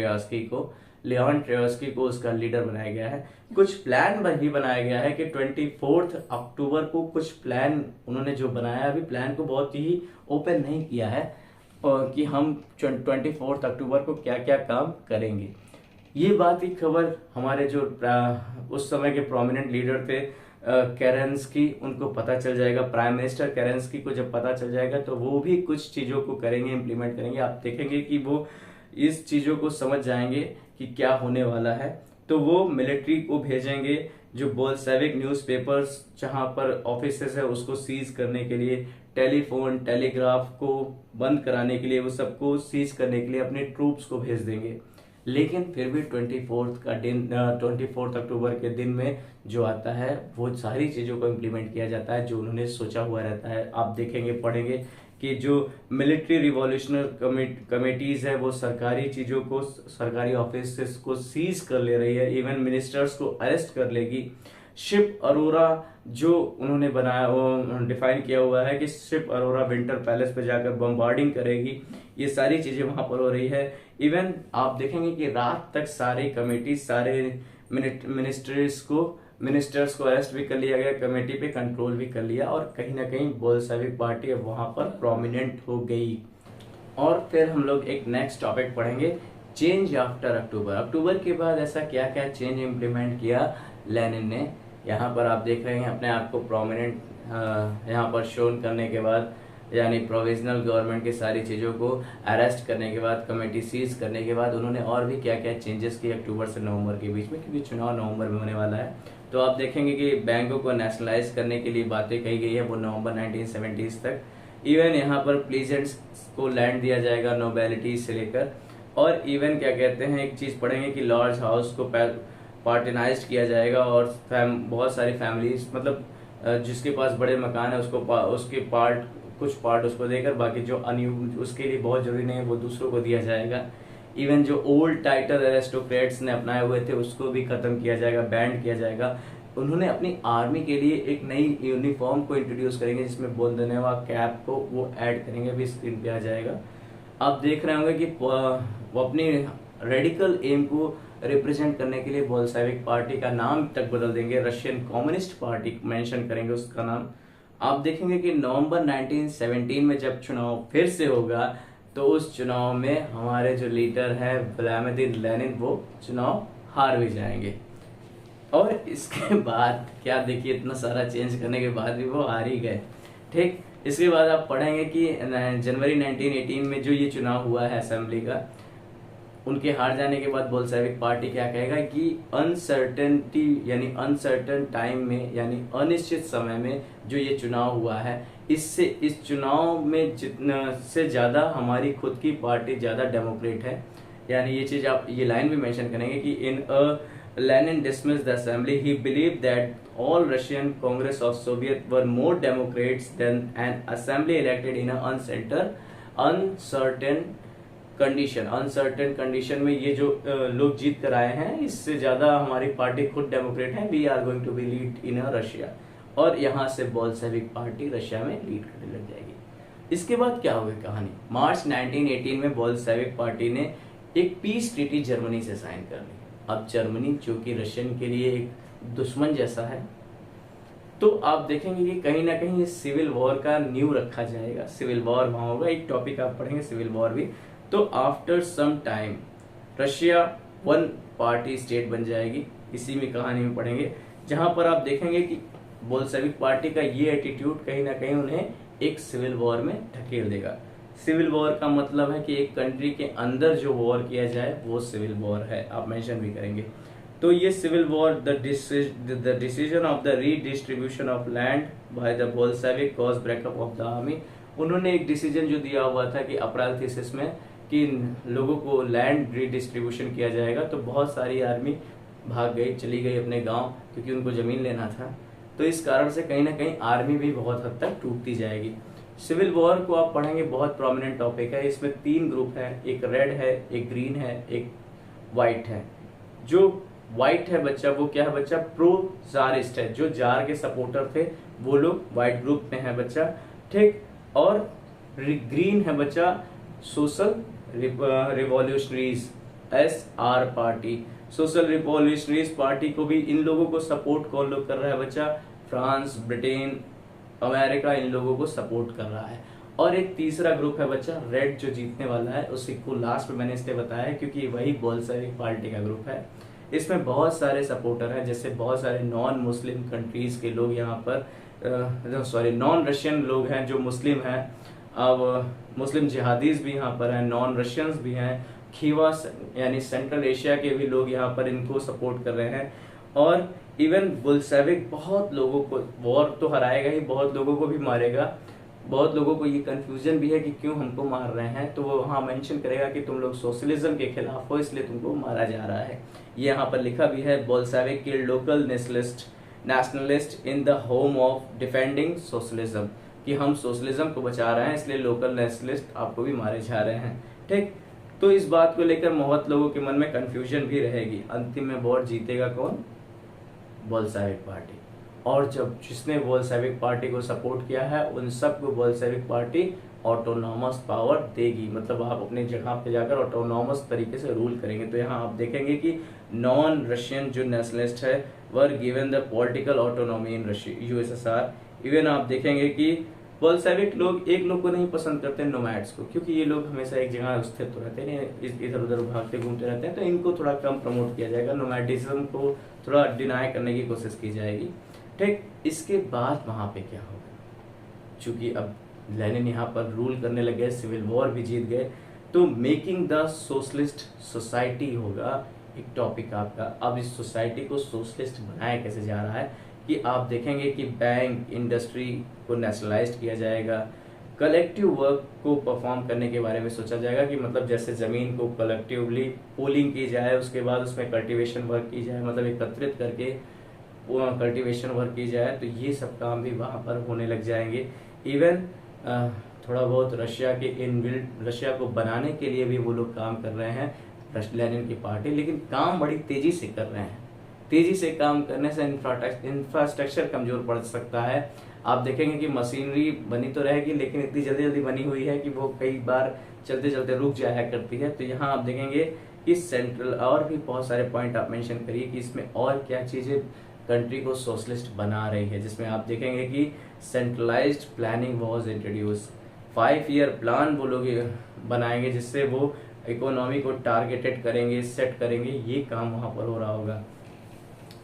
ट्रोत्स्की को उसका लीडर बनाया गया है। कुछ प्लान भी बनाया गया है कि 24 अक्टूबर को कुछ प्लान उन्होंने जो बनाया, अभी प्लान को बहुत ही ओपन नहीं किया है कि हम 24 अक्टूबर को क्या क्या काम करेंगे। ये बात की खबर हमारे जो उस समय के प्रोमिनेंट लीडर थे केरेंस्की, उनको पता चल जाएगा। प्राइम मिनिस्टर केरेंस्की को जब पता चल जाएगा तो वो भी कुछ चीजों को करेंगे, इम्प्लीमेंट करेंगे। आप देखेंगे कि वो इस चीजों को समझ जाएंगे कि क्या होने वाला है, तो वो मिलिट्री को भेजेंगे। जो बोल्शेविक न्यूज़पेपर्स जहां पर ऑफिसेस है उसको सीज करने के लिए, टेलीफोन टेलीग्राफ को बंद कराने के लिए, वो सबको सीज करने के लिए अपने ट्रूप्स को भेज देंगे। लेकिन फिर भी 24 अक्टूबर के दिन में जो आता है वो सारी चीजों को इम्प्लीमेंट किया जाता है जो उन्होंने सोचा हुआ रहता है। आप देखेंगे, पढ़ेंगे कि जो मिलिट्री रिवॉल्यूशनरी कमेटीज है वो सरकारी चीजों को, सरकारी ऑफिस को सीज कर ले रही है, इवन मिनिस्टर्स को अरेस्ट कर लेगी। शिप अरोरा जो उन्होंने बनाया, वो डिफाइन किया हुआ है कि शिप अरोरा विंटर पैलेस पे जाकर बम्बार्डिंग करेगी। ये सारी चीजें वहां पर हो रही है। इवन आप देखेंगे कि रात तक सारी कमेटी, सारे मिनिस्टर्स को अरेस्ट भी कर लिया गया, कमेटी पे कंट्रोल भी कर लिया और कहीं ना कहीं बोल्शेविक पार्टी अब वहां पर प्रोमिनेंट हो गई। और फिर हम लोग एक नेक्स्ट टॉपिक पढ़ेंगे, चेंज आफ्टर अक्टूबर। अक्टूबर के बाद ऐसा क्या क्या चेंज इम्प्लीमेंट किया लेनिन ने। यहाँ पर आप देख रहे हैं अपने आप को प्रोमिनेंट यहाँ पर शोन करने के बाद, यानी प्रोविजनल गवर्नमेंट की सारी चीज़ों को अरेस्ट करने के बाद, कमेटी सीज करने के बाद उन्होंने और भी क्या क्या चेंजेस किए अक्टूबर से नवंबर के बीच में, क्योंकि चुनाव नवंबर में होने वाला है। तो आप देखेंगे कि बैंकों को नेशनलाइज करने के लिए बातें कही गई है, वो नवंबर 1970s तक। इवन यहाँ पर प्लीजेंट्स को लैंड दिया जाएगा नोबेलिटी से लेकर। और इवन क्या कहते हैं, एक चीज़ पढ़ेंगे कि लॉर्ड्स हाउस को पार्टिनाइज किया जाएगा और बहुत सारी फैमिलीज, मतलब जिसके पास बड़े मकान है उसको उसके कुछ पार्ट उसको देकर, बाकी जो उसके लिए बहुत जरूरी नहीं है वो दूसरों को दिया जाएगा। इवन जो ओल्ड टाइटल एरिस्टोक्रेट्स ने अपनाए हुए थे उसको भी खत्म किया जाएगा, बैंड किया जाएगा। उन्होंने अपनी आर्मी के लिए एक नई यूनिफॉर्म को इंट्रोड्यूस करेंगे, जिसमें बोल्दनेवा कैप को वो ऐड करेंगे, भी स्क्रीन पे आ जाएगा। आप देख रहे होंगे कि वो अपनी रेडिकल एम को रिप्रेजेंट करने के लिए बोल्शेविक पार्टी का नाम तक बदल देंगे, रशियन कम्युनिस्ट पार्टी मेंशन करेंगे उसका नाम। आप देखेंगे कि नवंबर 1917 में जब चुनाव फिर से होगा तो उस चुनाव में हमारे जो लीडर है व्लादिमीर लेनिन वो चुनाव हार भी जाएंगे। और इसके बाद क्या देखिए, इतना सारा चेंज करने के बाद भी वो हार ही गए। ठीक, इसके बाद आप पढ़ेंगे कि जनवरी 1918 में जो ये चुनाव हुआ है असेंबली का, उनके हार जाने के बाद बोल्शेविक पार्टी क्या कहेगा कि अनसर्टेनिटी यानी अनसर्टेन टाइम में यानी अनिश्चित समय में जो ये चुनाव हुआ है, इससे इस चुनाव में जितना से ज़्यादा हमारी खुद की पार्टी ज़्यादा डेमोक्रेट है। यानी ये चीज़ आप ये लाइन भी मेंशन करेंगे कि इन अ Lenin dismissed the assembly. He believed that all Russian Congress of Soviet were more Democrats than an assembly elected in an uncertain condition. Uncertain condition में ये जो लोग जीत कर आए हैं, इससे ज़्यादा हमारी पार्टी खुद डेमोक्रेट है। We are going to be lead in a Russia. और यहाँ से बोल्शेविक पार्टी रशिया में लीड करने लग जाएगी। इसके बाद क्या होगी कहानी, मार्च 1918 में बोल्शेविक पार्टी ने एक पीस ट्रीटी जर्मनी से साइन कर ली। अब जर्मनी जो कि रशियन के लिए एक दुश्मन जैसा है, तो आप देखेंगे कि कहीं ना कहीं सिविल वॉर का न्यू रखा जाएगा। सिविल वॉर वहां होगा, एक टॉपिक आप पढ़ेंगे सिविल वॉर भी। तो after some time Russia one party state बन जाएगी, इसी में कहानी में पढ़ेंगे, जहां पर आप देखेंगे कि बोल्शेविक पार्टी का ये एटीट्यूड कहीं ना कहीं उन्हें एक सिविल वॉर में ढकेल देगा। सिविल वॉर का मतलब है कि एक कंट्री के अंदर जो वॉर किया जाए वो सिविल वॉर है, आप मेंशन भी करेंगे। तो ये civil war the decision of the redistribution of land by the Bolshevik cause breakup of the army. उन्होंने एक डिसीजन जो दिया हुआ था कि अप्रैल थीसिस में कि लोगों को लैंड रीडिस्ट्रीब्यूशन किया जाएगा, तो बहुत सारी आर्मी भाग गई, चली गई अपने गाँव, क्योंकि उनको जमीन लेना था। तो इस कारण से कहीं ना कहीं आर्मी भी बहुत हद तक टूटती जाएगी। सिविल वॉर को आप पढ़ेंगे, बहुत प्रोमिनेंट टॉपिक है। इसमें 3 ग्रुप है, एक रेड है, एक ग्रीन है, एक वाइट है। जो वाइट है बच्चा, वो क्या है बच्चा, प्रो जारिस्ट है, जो जार के सपोर्टर थे वो लोग वाइट ग्रुप में है बच्चा। ठीक, और ग्रीन है बच्चा social revolutionaries SR party. Social revolutionaries party को भी, इन लोगों को सपोर्ट कौन लोग कर रहा है बच्चा, फ्रांस, ब्रिटेन, अमेरिका इन लोगों को सपोर्ट कर रहा है। और एक तीसरा ग्रुप है बच्चा रेड, जो जीतने वाला है, उसी को लास्ट में मैंने इसलिए बताया है क्योंकि वही बोल्शेविक पार्टी का ग्रुप है। इसमें बहुत सारे सपोर्टर हैं, जैसे बहुत सारे नॉन मुस्लिम कंट्रीज के लोग यहाँ पर नॉन रशियन लोग हैं जो मुस्लिम हैं। अब मुस्लिम जिहादीज भी यहाँ पर हैं, नॉन रशियंस भी हैं, खीवा यानी सेंट्रल एशिया के भी लोग यहाँ पर इनको सपोर्ट कर रहे हैं। और इवन बोल्शेविक बहुत लोगों को, वॉर तो हराएगा ही, बहुत लोगों को भी मारेगा। बहुत लोगों को ये कंफ्यूजन भी है कि क्यों हमको मार रहे हैं, तो वो वहाँ मेंशन करेगा कि तुम लोग सोशलिज्म के खिलाफ हो, इसलिए तुमको मारा जा रहा है। ये यहाँ पर लिखा भी है, Bolshevik killed local nationalist in the home of defending socialism, कि हम सोशलिज्म को बचा रहे हैं, इसलिए लोकल नेशनलिस्ट आपको भी मारे जा रहे हैं। ठीक, तो इस बात को लेकर बहुत लोगों के मन में कंफ्यूजन भी रहेगी। अंतिम में वॉर जीतेगा कौन, बोल्शेविक पार्टी। और जब जिसने बोल्शेविक पार्टी को सपोर्ट किया है उन सबको बोल्शेविक पार्टी ऑटोनॉमस पावर देगी, मतलब आप अपनी जगह पे जाकर ऑटोनॉमस तरीके से रूल करेंगे। तो यहाँ आप देखेंगे कि नॉन रशियन जो नेशनलिस्ट है were given the political autonomy in USSR। Even आप देखेंगे कि बोल्शेविक लोग एक लोग को नहीं पसंद करते, नोमैड्स को, क्योंकि ये लोग हमेशा एक जगह स्थित रहते हैं, इधर उधर भागते घूमते रहते हैं, तो इनको थोड़ा कम प्रमोट किया जाएगा, नोमैडिज्म को थोड़ा डिनाई करने की कोशिश की जाएगी। ठीक, इसके बाद वहां पे क्या होगा, चूंकि अब लेनिन यहाँ पर रूल करने लगे, सिविल वॉर भी जीत गए, तो मेकिंग द सोशलिस्ट सोसाइटी होगा एक टॉपिक आपका। अब इस सोसाइटी को सोशलिस्ट बनाया कैसे जा रहा है कि आप देखेंगे कि बैंक इंडस्ट्री को नेशनलाइज्ड किया जाएगा, कलेक्टिव वर्क को परफॉर्म करने के बारे में सोचा जाएगा कि मतलब जैसे जमीन को कलेक्टिवली पोलिंग की जाए, उसके बाद उसमें कल्टीवेशन वर्क की जाए, मतलब एकत्रित करके कल्टीवेशन वर्क की जाए, तो ये सब काम भी वहाँ पर होने लग जाएंगे। इवन थोड़ा बहुत रशिया को बनाने के लिए भी वो लोग काम कर रहे हैं, लेनिन की पार्टी, लेकिन काम बड़ी तेजी से कर रहे हैं। तेजी से काम करने से इंफ्रास्ट्रक्चर कमजोर पड़ सकता है। आप देखेंगे कि मशीनरी बनी तो रहेगी, लेकिन इतनी जल्दी जल्दी बनी हुई है कि वो कई बार चलते चलते रुक जाया करती है। तो यहाँ आप देखेंगे कि सेंट्रल, और भी बहुत सारे पॉइंट आप मेंशन करिए कि इसमें और क्या चीजें कंट्री को सोशलिस्ट बना रही है, जिसमें आप देखेंगे कि centralised planning was introduce. 5 year plan वो लोग बनाएंगे जिससे वो इकोनॉमी को टारगेटेड करेंगे, सेट करेंगे, ये काम वहाँ पर हो रहा होगा।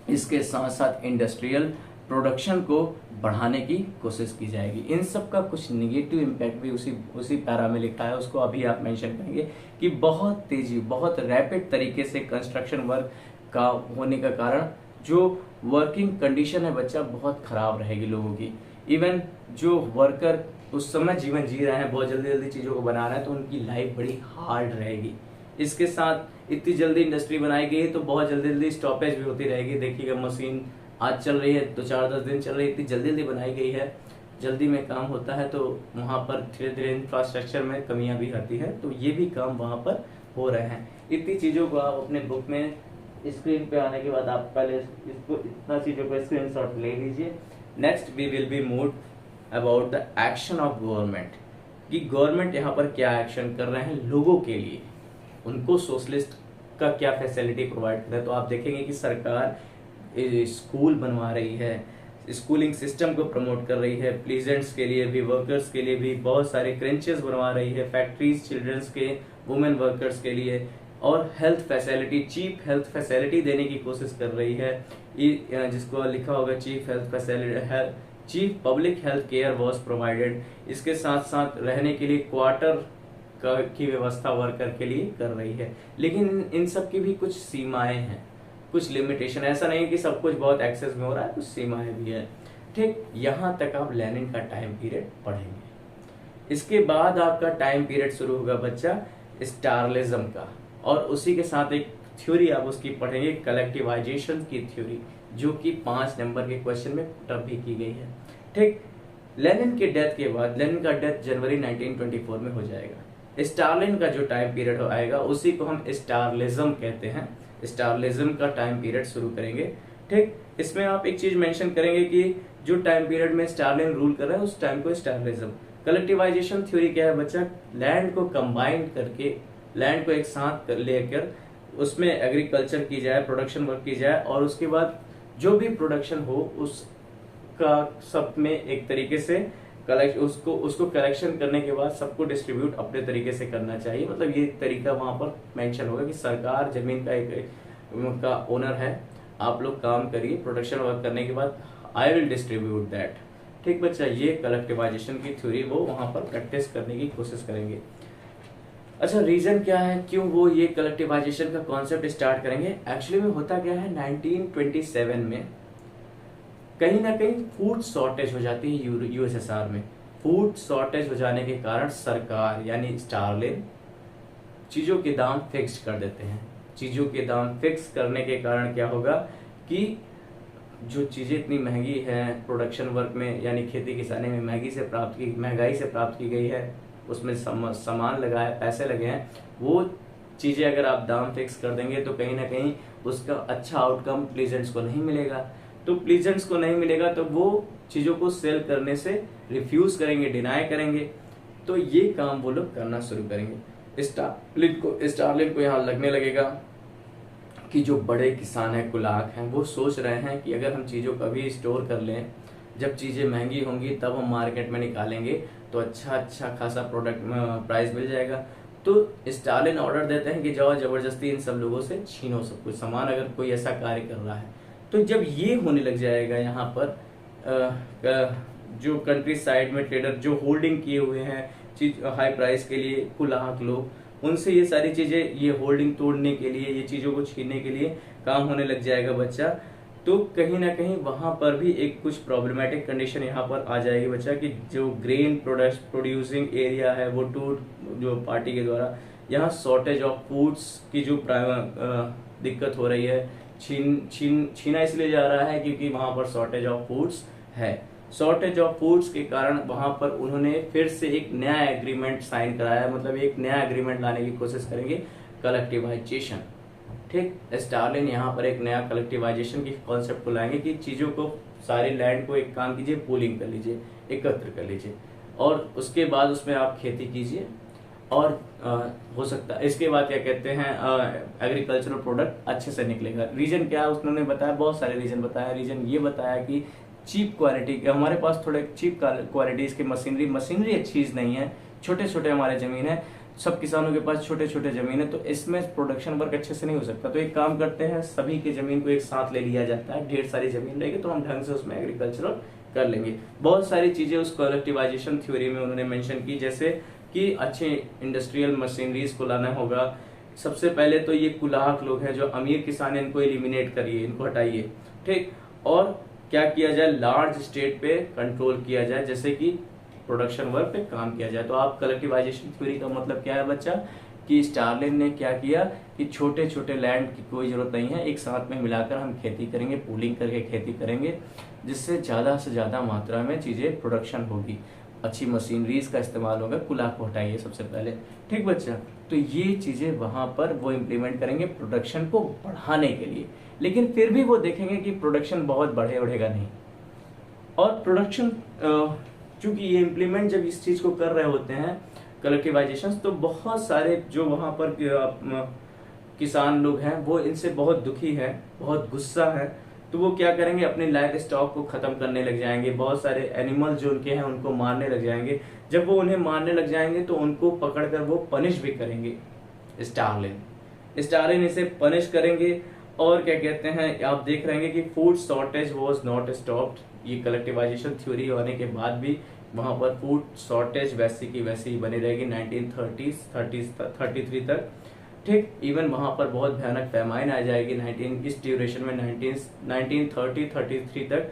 इसके साथ साथ इंडस्ट्रियल प्रोडक्शन को बढ़ाने की कोशिश की जाएगी। इन सब का कुछ निगेटिव इम्पैक्ट भी उसी पैरा में लिखा है, उसको अभी आप मेंशन करेंगे कि बहुत तेजी, बहुत रैपिड तरीके से कंस्ट्रक्शन वर्क का होने का कारण जो वर्किंग कंडीशन है बच्चा बहुत खराब रहेगी लोगों की। इवन जो वर्कर उस समय जीवन जी रहे हैं, बहुत जल्दी जल्दी चीज़ों को बना रहे हैं, तो उनकी लाइफ बड़ी हार्ड रहेगी। इसके साथ इतनी जल्दी इंडस्ट्री बनाई गई है तो बहुत जल्दी जल्दी स्टॉपेज भी होती रहेगी। देखिएगा मशीन आज चल रही है तो 4-10 दिन चल रही है, इतनी जल्दी जल्दी बनाई गई है, जल्दी में काम होता है, तो वहाँ पर धीरे धीरे इंफ्रास्ट्रक्चर में कमियां भी आती है, तो ये भी काम वहाँ पर हो रहे हैं। इतनी चीज़ों को आप अपने बुक में स्क्रीन पे आने के बाद आप पहले इसको इतना चीज़ों को स्क्रीनशॉट ले लीजिए। Next we will be move about the action of government, कि गवर्नमेंट यहाँ पर क्या एक्शन कर रहे हैं लोगों के लिए, उनको सोशलिस्ट का क्या फैसिलिटी प्रोवाइड कर रहा है। तो आप देखेंगे कि सरकार स्कूल बनवा रही है, स्कूलिंग सिस्टम को प्रमोट कर रही है, प्लीजेंट्स के लिए भी, वर्कर्स के लिए भी बहुत सारे क्रेंचेस बनवा रही है, फैक्ट्रीज चिल्ड्रंस के, वुमेन वर्कर्स के लिए, और health facility, cheap health facility देने की कोशिश कर रही है, जिसको लिखा होगा chief health facility, chief public health care was provided. इसके साथ साथ रहने के लिए क्वार्टर की व्यवस्था वर्कर के लिए कर रही है। लेकिन इन सब की भी कुछ सीमाएं हैं, कुछ लिमिटेशन, ऐसा नहीं है कि सब कुछ बहुत एक्सेस में हो रहा है, कुछ सीमाएं भी है। ठीक, यहाँ तक आप लेनिन का टाइम पीरियड पढ़ेंगे। इसके बाद आपका टाइम पीरियड शुरू होगा बच्चा स्टालिनिज्म का, और उसी के साथ एक थ्योरी आप उसकी पढ़ेंगे, कलेक्टिवाइजेशन की थ्योरी, जो कि 5 नंबर के क्वेश्चन में पुटअप भी की गई है। ठीक, लेनिन के डेथ के बाद, लेनिन का डेथ जनवरी 1924 में हो जाएगा। स्टालिन का जो टाइम पीरियड आएगा उसी को हम स्टालिनिज्म कहते हैं। स्टालिनिज्म का टाइम पीरियड शुरू करेंगे। ठीक, इसमें आप एक चीज मेंशन करेंगे कि जो टाइम पीरियड में स्टालिन रूल कर रहा है उस टाइम को स्टालिनिज्म। कलेक्टिवाइजेशन थ्योरी क्या है बच्चा? लैंड को कंबाइन करके, लैंड को एक साथ लेकर उसमें एग्रीकल्चर की जाए, प्रोडक्शन वर्क की जाए, और उसके बाद जो भी प्रोडक्शन हो उसका सब में एक तरीके से उसको कलेक्शन करने के बाद सबको डिस्ट्रीब्यूट अपने तरीके से करना चाहिए। मतलब ये तरीका वहां पर मेंशन होगा कि सरकार जमीन का ओनर है, आप लोग काम करिए, प्रोडक्शन वर्क करने के बाद आई विल डिस्ट्रीब्यूट दैट। ठीक बच्चा, ये कलेक्टिवाइजेशन की थ्योरी वो वहां पर प्रैक्टिस करने की कोशिश करेंगे। अच्छा, रीजन क्या है क्यों वो ये कलेक्टिवाइजेशन का कॉन्सेप्ट स्टार्ट करेंगे? एक्चुअली में होता क्या है, 1927 में कहीं ना कहीं फूड शॉर्टेज हो जाती है यूएसएसआर में। फूड शॉर्टेज हो जाने के कारण सरकार यानी स्टालिन चीजों के दाम फिक्स कर देते हैं। चीजों के दाम फिक्स करने के कारण क्या होगा कि जो चीजें इतनी महंगी हैं प्रोडक्शन वर्क में, यानी खेती किसानी में महंगाई से प्राप्त की गई है, उसमें सामान लगा है, पैसे लगे हैं, वो चीजें अगर आप दाम फिक्स कर देंगे तो कहीं ना कहीं उसका अच्छा आउटकम प्लीजेंट्स को नहीं मिलेगा। तो प्लीजेंट्स को नहीं मिलेगा तो वो चीजों को सेल करने से रिफ्यूज करेंगे, डिनाई करेंगे। तो ये काम वो लोग करना शुरू करेंगे। स्टालिन को यहाँ लगने लगेगा कि जो बड़े किसान हैं, कुलाक हैं, वो सोच रहे हैं कि अगर हम चीजों को अभी स्टोर कर लें, जब चीजें महंगी होंगी तब हम मार्केट में निकालेंगे तो अच्छा खासा प्रोडक्ट प्राइस मिल जाएगा। तो स्टालिन ऑर्डर देते हैं कि जाओ जबरदस्ती इन सब लोगों से छीनो सब कुछ सामान, अगर कोई ऐसा कार्य कर रहा है। तो जब ये होने लग जाएगा यहाँ पर जो कंट्री साइड में ट्रेडर जो होल्डिंग किए हुए हैं चीज हाई प्राइस के लिए, कुलाहक लोग, उनसे ये सारी चीजें, ये होल्डिंग तोड़ने के लिए, ये चीजों को छीनने के लिए काम होने लग जाएगा बच्चा। तो कहीं ना कहीं वहां पर भी एक कुछ प्रॉब्लमेटिक कंडीशन यहाँ पर आ जाएगी बच्चा, कि जो ग्रेन प्रोड्यूसिंग एरिया है वो जो पार्टी के द्वारा यहाँ शॉर्टेज ऑफ फूड्स की जो दिक्कत हो रही है, छीना इसलिए जा रहा है क्योंकि वहां पर शॉर्टेज ऑफ फूड्स है। शॉर्टेज ऑफ फूड्स के कारण वहां पर उन्होंने फिर से एक नया एग्रीमेंट साइन कराया, मतलब एक नया एग्रीमेंट लाने की कोशिश करेंगे, कलेक्टिवाइजेशन। ठीक, स्टालिन यहाँ पर एक नया कलेक्टिवाइजेशन की कॉन्सेप्ट को लाएंगे कि चीजों को, सारी लैंड को एक काम कीजिए, पूलिंग कर लीजिए, एकत्र कर लीजिए, और उसके बाद उसमें आप खेती कीजिए, और हो सकता है इसके बाद क्या कहते हैं एग्रीकल्चरल प्रोडक्ट अच्छे से निकलेगा। रीजन क्या है उन्होंने बताया, बहुत सारे रीजन बताया। रीजन ये बताया कि चीप क्वालिटी, हमारे पास थोड़े चीप क्वालिटीज की मशीनरी अच्छी चीज नहीं है, छोटे छोटे हमारे जमीन है, सब किसानों के पास छोटे छोटे जमीन है, तो इसमें प्रोडक्शन वर्क अच्छे से नहीं हो सकता। तो एक काम करते हैं, सभी की जमीन को एक साथ ले लिया जाता है, ढेर सारी जमीन रहेगी तो हम ढंग से उसमें एग्रीकल्चरल कर लेंगे। बहुत सारी चीजें उस कलेक्टिवाइजेशन थ्योरी में उन्होंने मेंशन की, जैसे कि अच्छे इंडस्ट्रियल मशीनरीज को लाना होगा। सबसे पहले तो ये कुलाहक लोग हैं जो अमीर किसान है, इनको एलिमिनेट करिए, इनको हटाइए, ठीक। और क्या किया जाए, लार्ज स्टेट पे कंट्रोल किया जाए, जैसे कि प्रोडक्शन वर्क पे काम किया जाए। तो आप कलेक्टिवाइजेशन थ्योरी का मतलब क्या है बच्चा, कि स्टार्लिन ने क्या किया कि छोटे छोटे लैंड की कोई जरूरत नहीं है, एक साथ में मिलाकर हम खेती करेंगे, पूलिंग करके खेती करेंगे, जिससे ज्यादा से ज्यादा मात्रा में चीजें प्रोडक्शन होगी, अच्छी मशीनरीज का इस्तेमाल होगा। कुलाह को हटाइए सबसे पहले, ठीक बच्चा। तो ये चीजें वहां पर वो इम्प्लीमेंट करेंगे प्रोडक्शन को बढ़ाने के लिए, लेकिन फिर भी वो देखेंगे कि प्रोडक्शन बहुत बढ़ेगा नहीं। और प्रोडक्शन चूंकि ये इम्प्लीमेंट जब इस चीज को कर रहे होते हैं कलेक्टिवाइजेशन, तो बहुत सारे जो वहां पर किसान लोग हैं वो इनसे बहुत दुखी हैं, बहुत गुस्सा है। तो वो क्या करेंगे, अपने लाइफ स्टॉक को खत्म करने लग जाएंगे, बहुत सारे एनिमल जो उनके हैं उनको मारने लग जाएंगे। जब वो उन्हें मारने लग जाएंगे तो उनको पकड़कर वो पनिश भी करेंगे। स्टालिन इसे पनिश करेंगे। और क्या कहते हैं, आप देख रहे हैं कि food shortage was not stopped. ये कलेक्टिवाइजेशन थ्योरी होने के बाद भी वहां पर फूड शॉर्टेज वैसी की वैसी ही बनी रहेगी 1933 तक, ठीक। इवन वहां पर बहुत भयानक पैमाइन आ जाएगी इस ड्यूरेशन में 1933 तक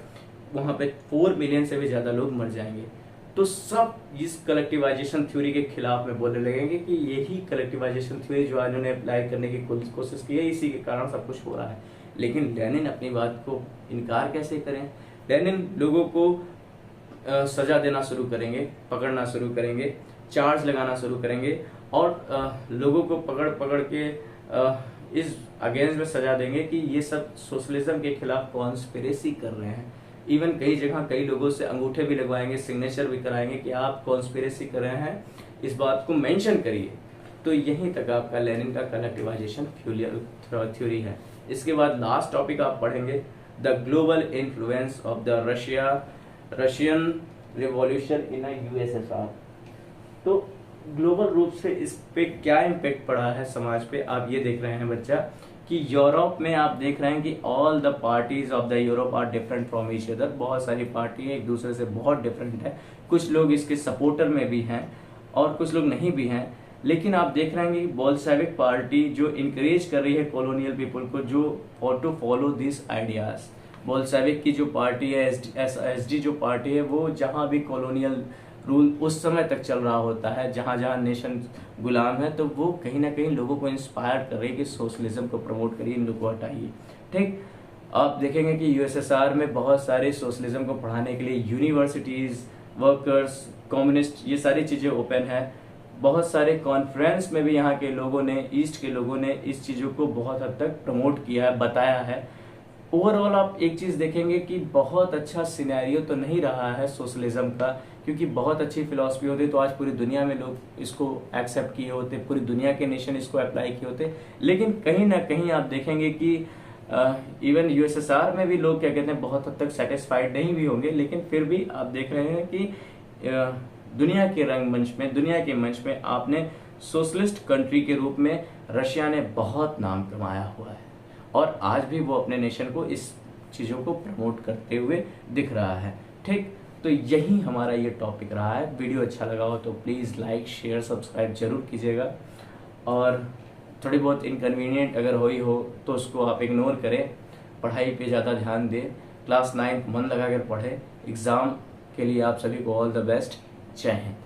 वहां पे 4 मिलियन से भी ज्यादा लोग मर जाएंगे। तो सब इस कलेक्टिवाइजेशन थ्योरी के खिलाफ में बोलने लगेंगे कि यही कलेक्टिवाइजेशन थ्योरी जो इन्होंने अप्लाई करने की कोशिश की है, इसी के कारण सब कुछ हो रहा है। लेकिन लेनिन अपनी बात को इनकार कैसे करें। लेनिन लोगों को सजा देना शुरू करेंगे, पकड़ना शुरू करेंगे, चार्ज लगाना शुरू करेंगे और लोगों को पकड़ पकड़ के इस अगेंस्ट में सजा देंगे कि ये सब सोशलिज्म के खिलाफ कॉन्स्पिरेसी कर रहे हैं। इवन कई जगह कई लोगों से अंगूठे भी लगवाएंगे, सिग्नेचर भी कराएंगे कि आप कॉन्स्पिरेसी कर रहे हैं, इस बात को मेंशन करिए। तो यहीं तक आपका लेनिन का कलेक्टिवाइजेशन थ्योरी है। इसके बाद लास्ट टॉपिक आप पढ़ेंगे, the global influence of the Russian revolution in USSR. तो ग्लोबल रूप से इस पे क्या इम्पेक्ट पड़ा है समाज पे, आप ये देख रहे हैं बच्चा कि यूरोप में आप देख रहे हैं कि all the parties of the Europe are different from each other. बहुत सारी पार्टी एक दूसरे से बहुत डिफरेंट है, कुछ लोग इसके सपोर्टर में भी हैं और कुछ लोग नहीं भी हैं। लेकिन आप देख रहे हैं कि बोल्शेविक पार्टी जो इंकरेज कर रही है कॉलोनियल पीपल को जो to follow this ideas. Bolshevik की जो पार्टी है, एसडी जो पार्टी है, वो जहां भी कॉलोनियल रूल उस समय तक चल रहा होता है, जहां जहां नेशन गुलाम है, तो वो कहीं ना कहीं लोगों को इंस्पायर कर रही है कि सोशलिज्म को प्रमोट करिए, इन लोगों को हटाइए, ठीक। आप देखेंगे कि यूएसएसआर में बहुत सारे सोशलिज्म को पढ़ाने के लिए यूनिवर्सिटीज, वर्कर्स, कम्युनिस्ट, ये सारी चीजें ओपन है। बहुत सारे कॉन्फ्रेंस में भी यहाँ के लोगों ने, ईस्ट के लोगों ने इस चीजों को बहुत हद तक प्रमोट किया है, बताया है। ओवरऑल आप एक चीज देखेंगे कि बहुत अच्छा सिनेरियो तो नहीं रहा है सोशलिज्म का, क्योंकि बहुत अच्छी फिलॉसफी होती तो आज पूरी दुनिया में लोग इसको एक्सेप्ट किए होते, पूरी दुनिया के नेशन इसको अप्लाई किए होते। लेकिन कहीं ना कहीं आप देखेंगे कि इवन यूएसएसआर में भी लोग क्या कहते हैं बहुत हद तक सेटिस्फाइड नहीं भी होंगे, लेकिन फिर भी आप देख रहे हैं कि दुनिया के रंगमंच में, दुनिया के मंच में आपने सोशलिस्ट कंट्री के रूप में रशिया ने बहुत नाम कमाया हुआ है और आज भी वो अपने नेशन को इस चीज़ों को प्रमोट करते हुए दिख रहा है, ठीक। तो यही हमारा ये टॉपिक रहा है। वीडियो अच्छा लगा हो तो प्लीज़ लाइक, शेयर, सब्सक्राइब जरूर कीजिएगा और थोड़ी बहुत इनकन्वीनियंट अगर हुई हो तो उसको आप इग्नोर करें, पढ़ाई पे ज़्यादा ध्यान दें, क्लास 9 मन लगा कर पढ़ें। एग्ज़ाम के लिए आप सभी को ऑल द बेस्ट। जय हिंद।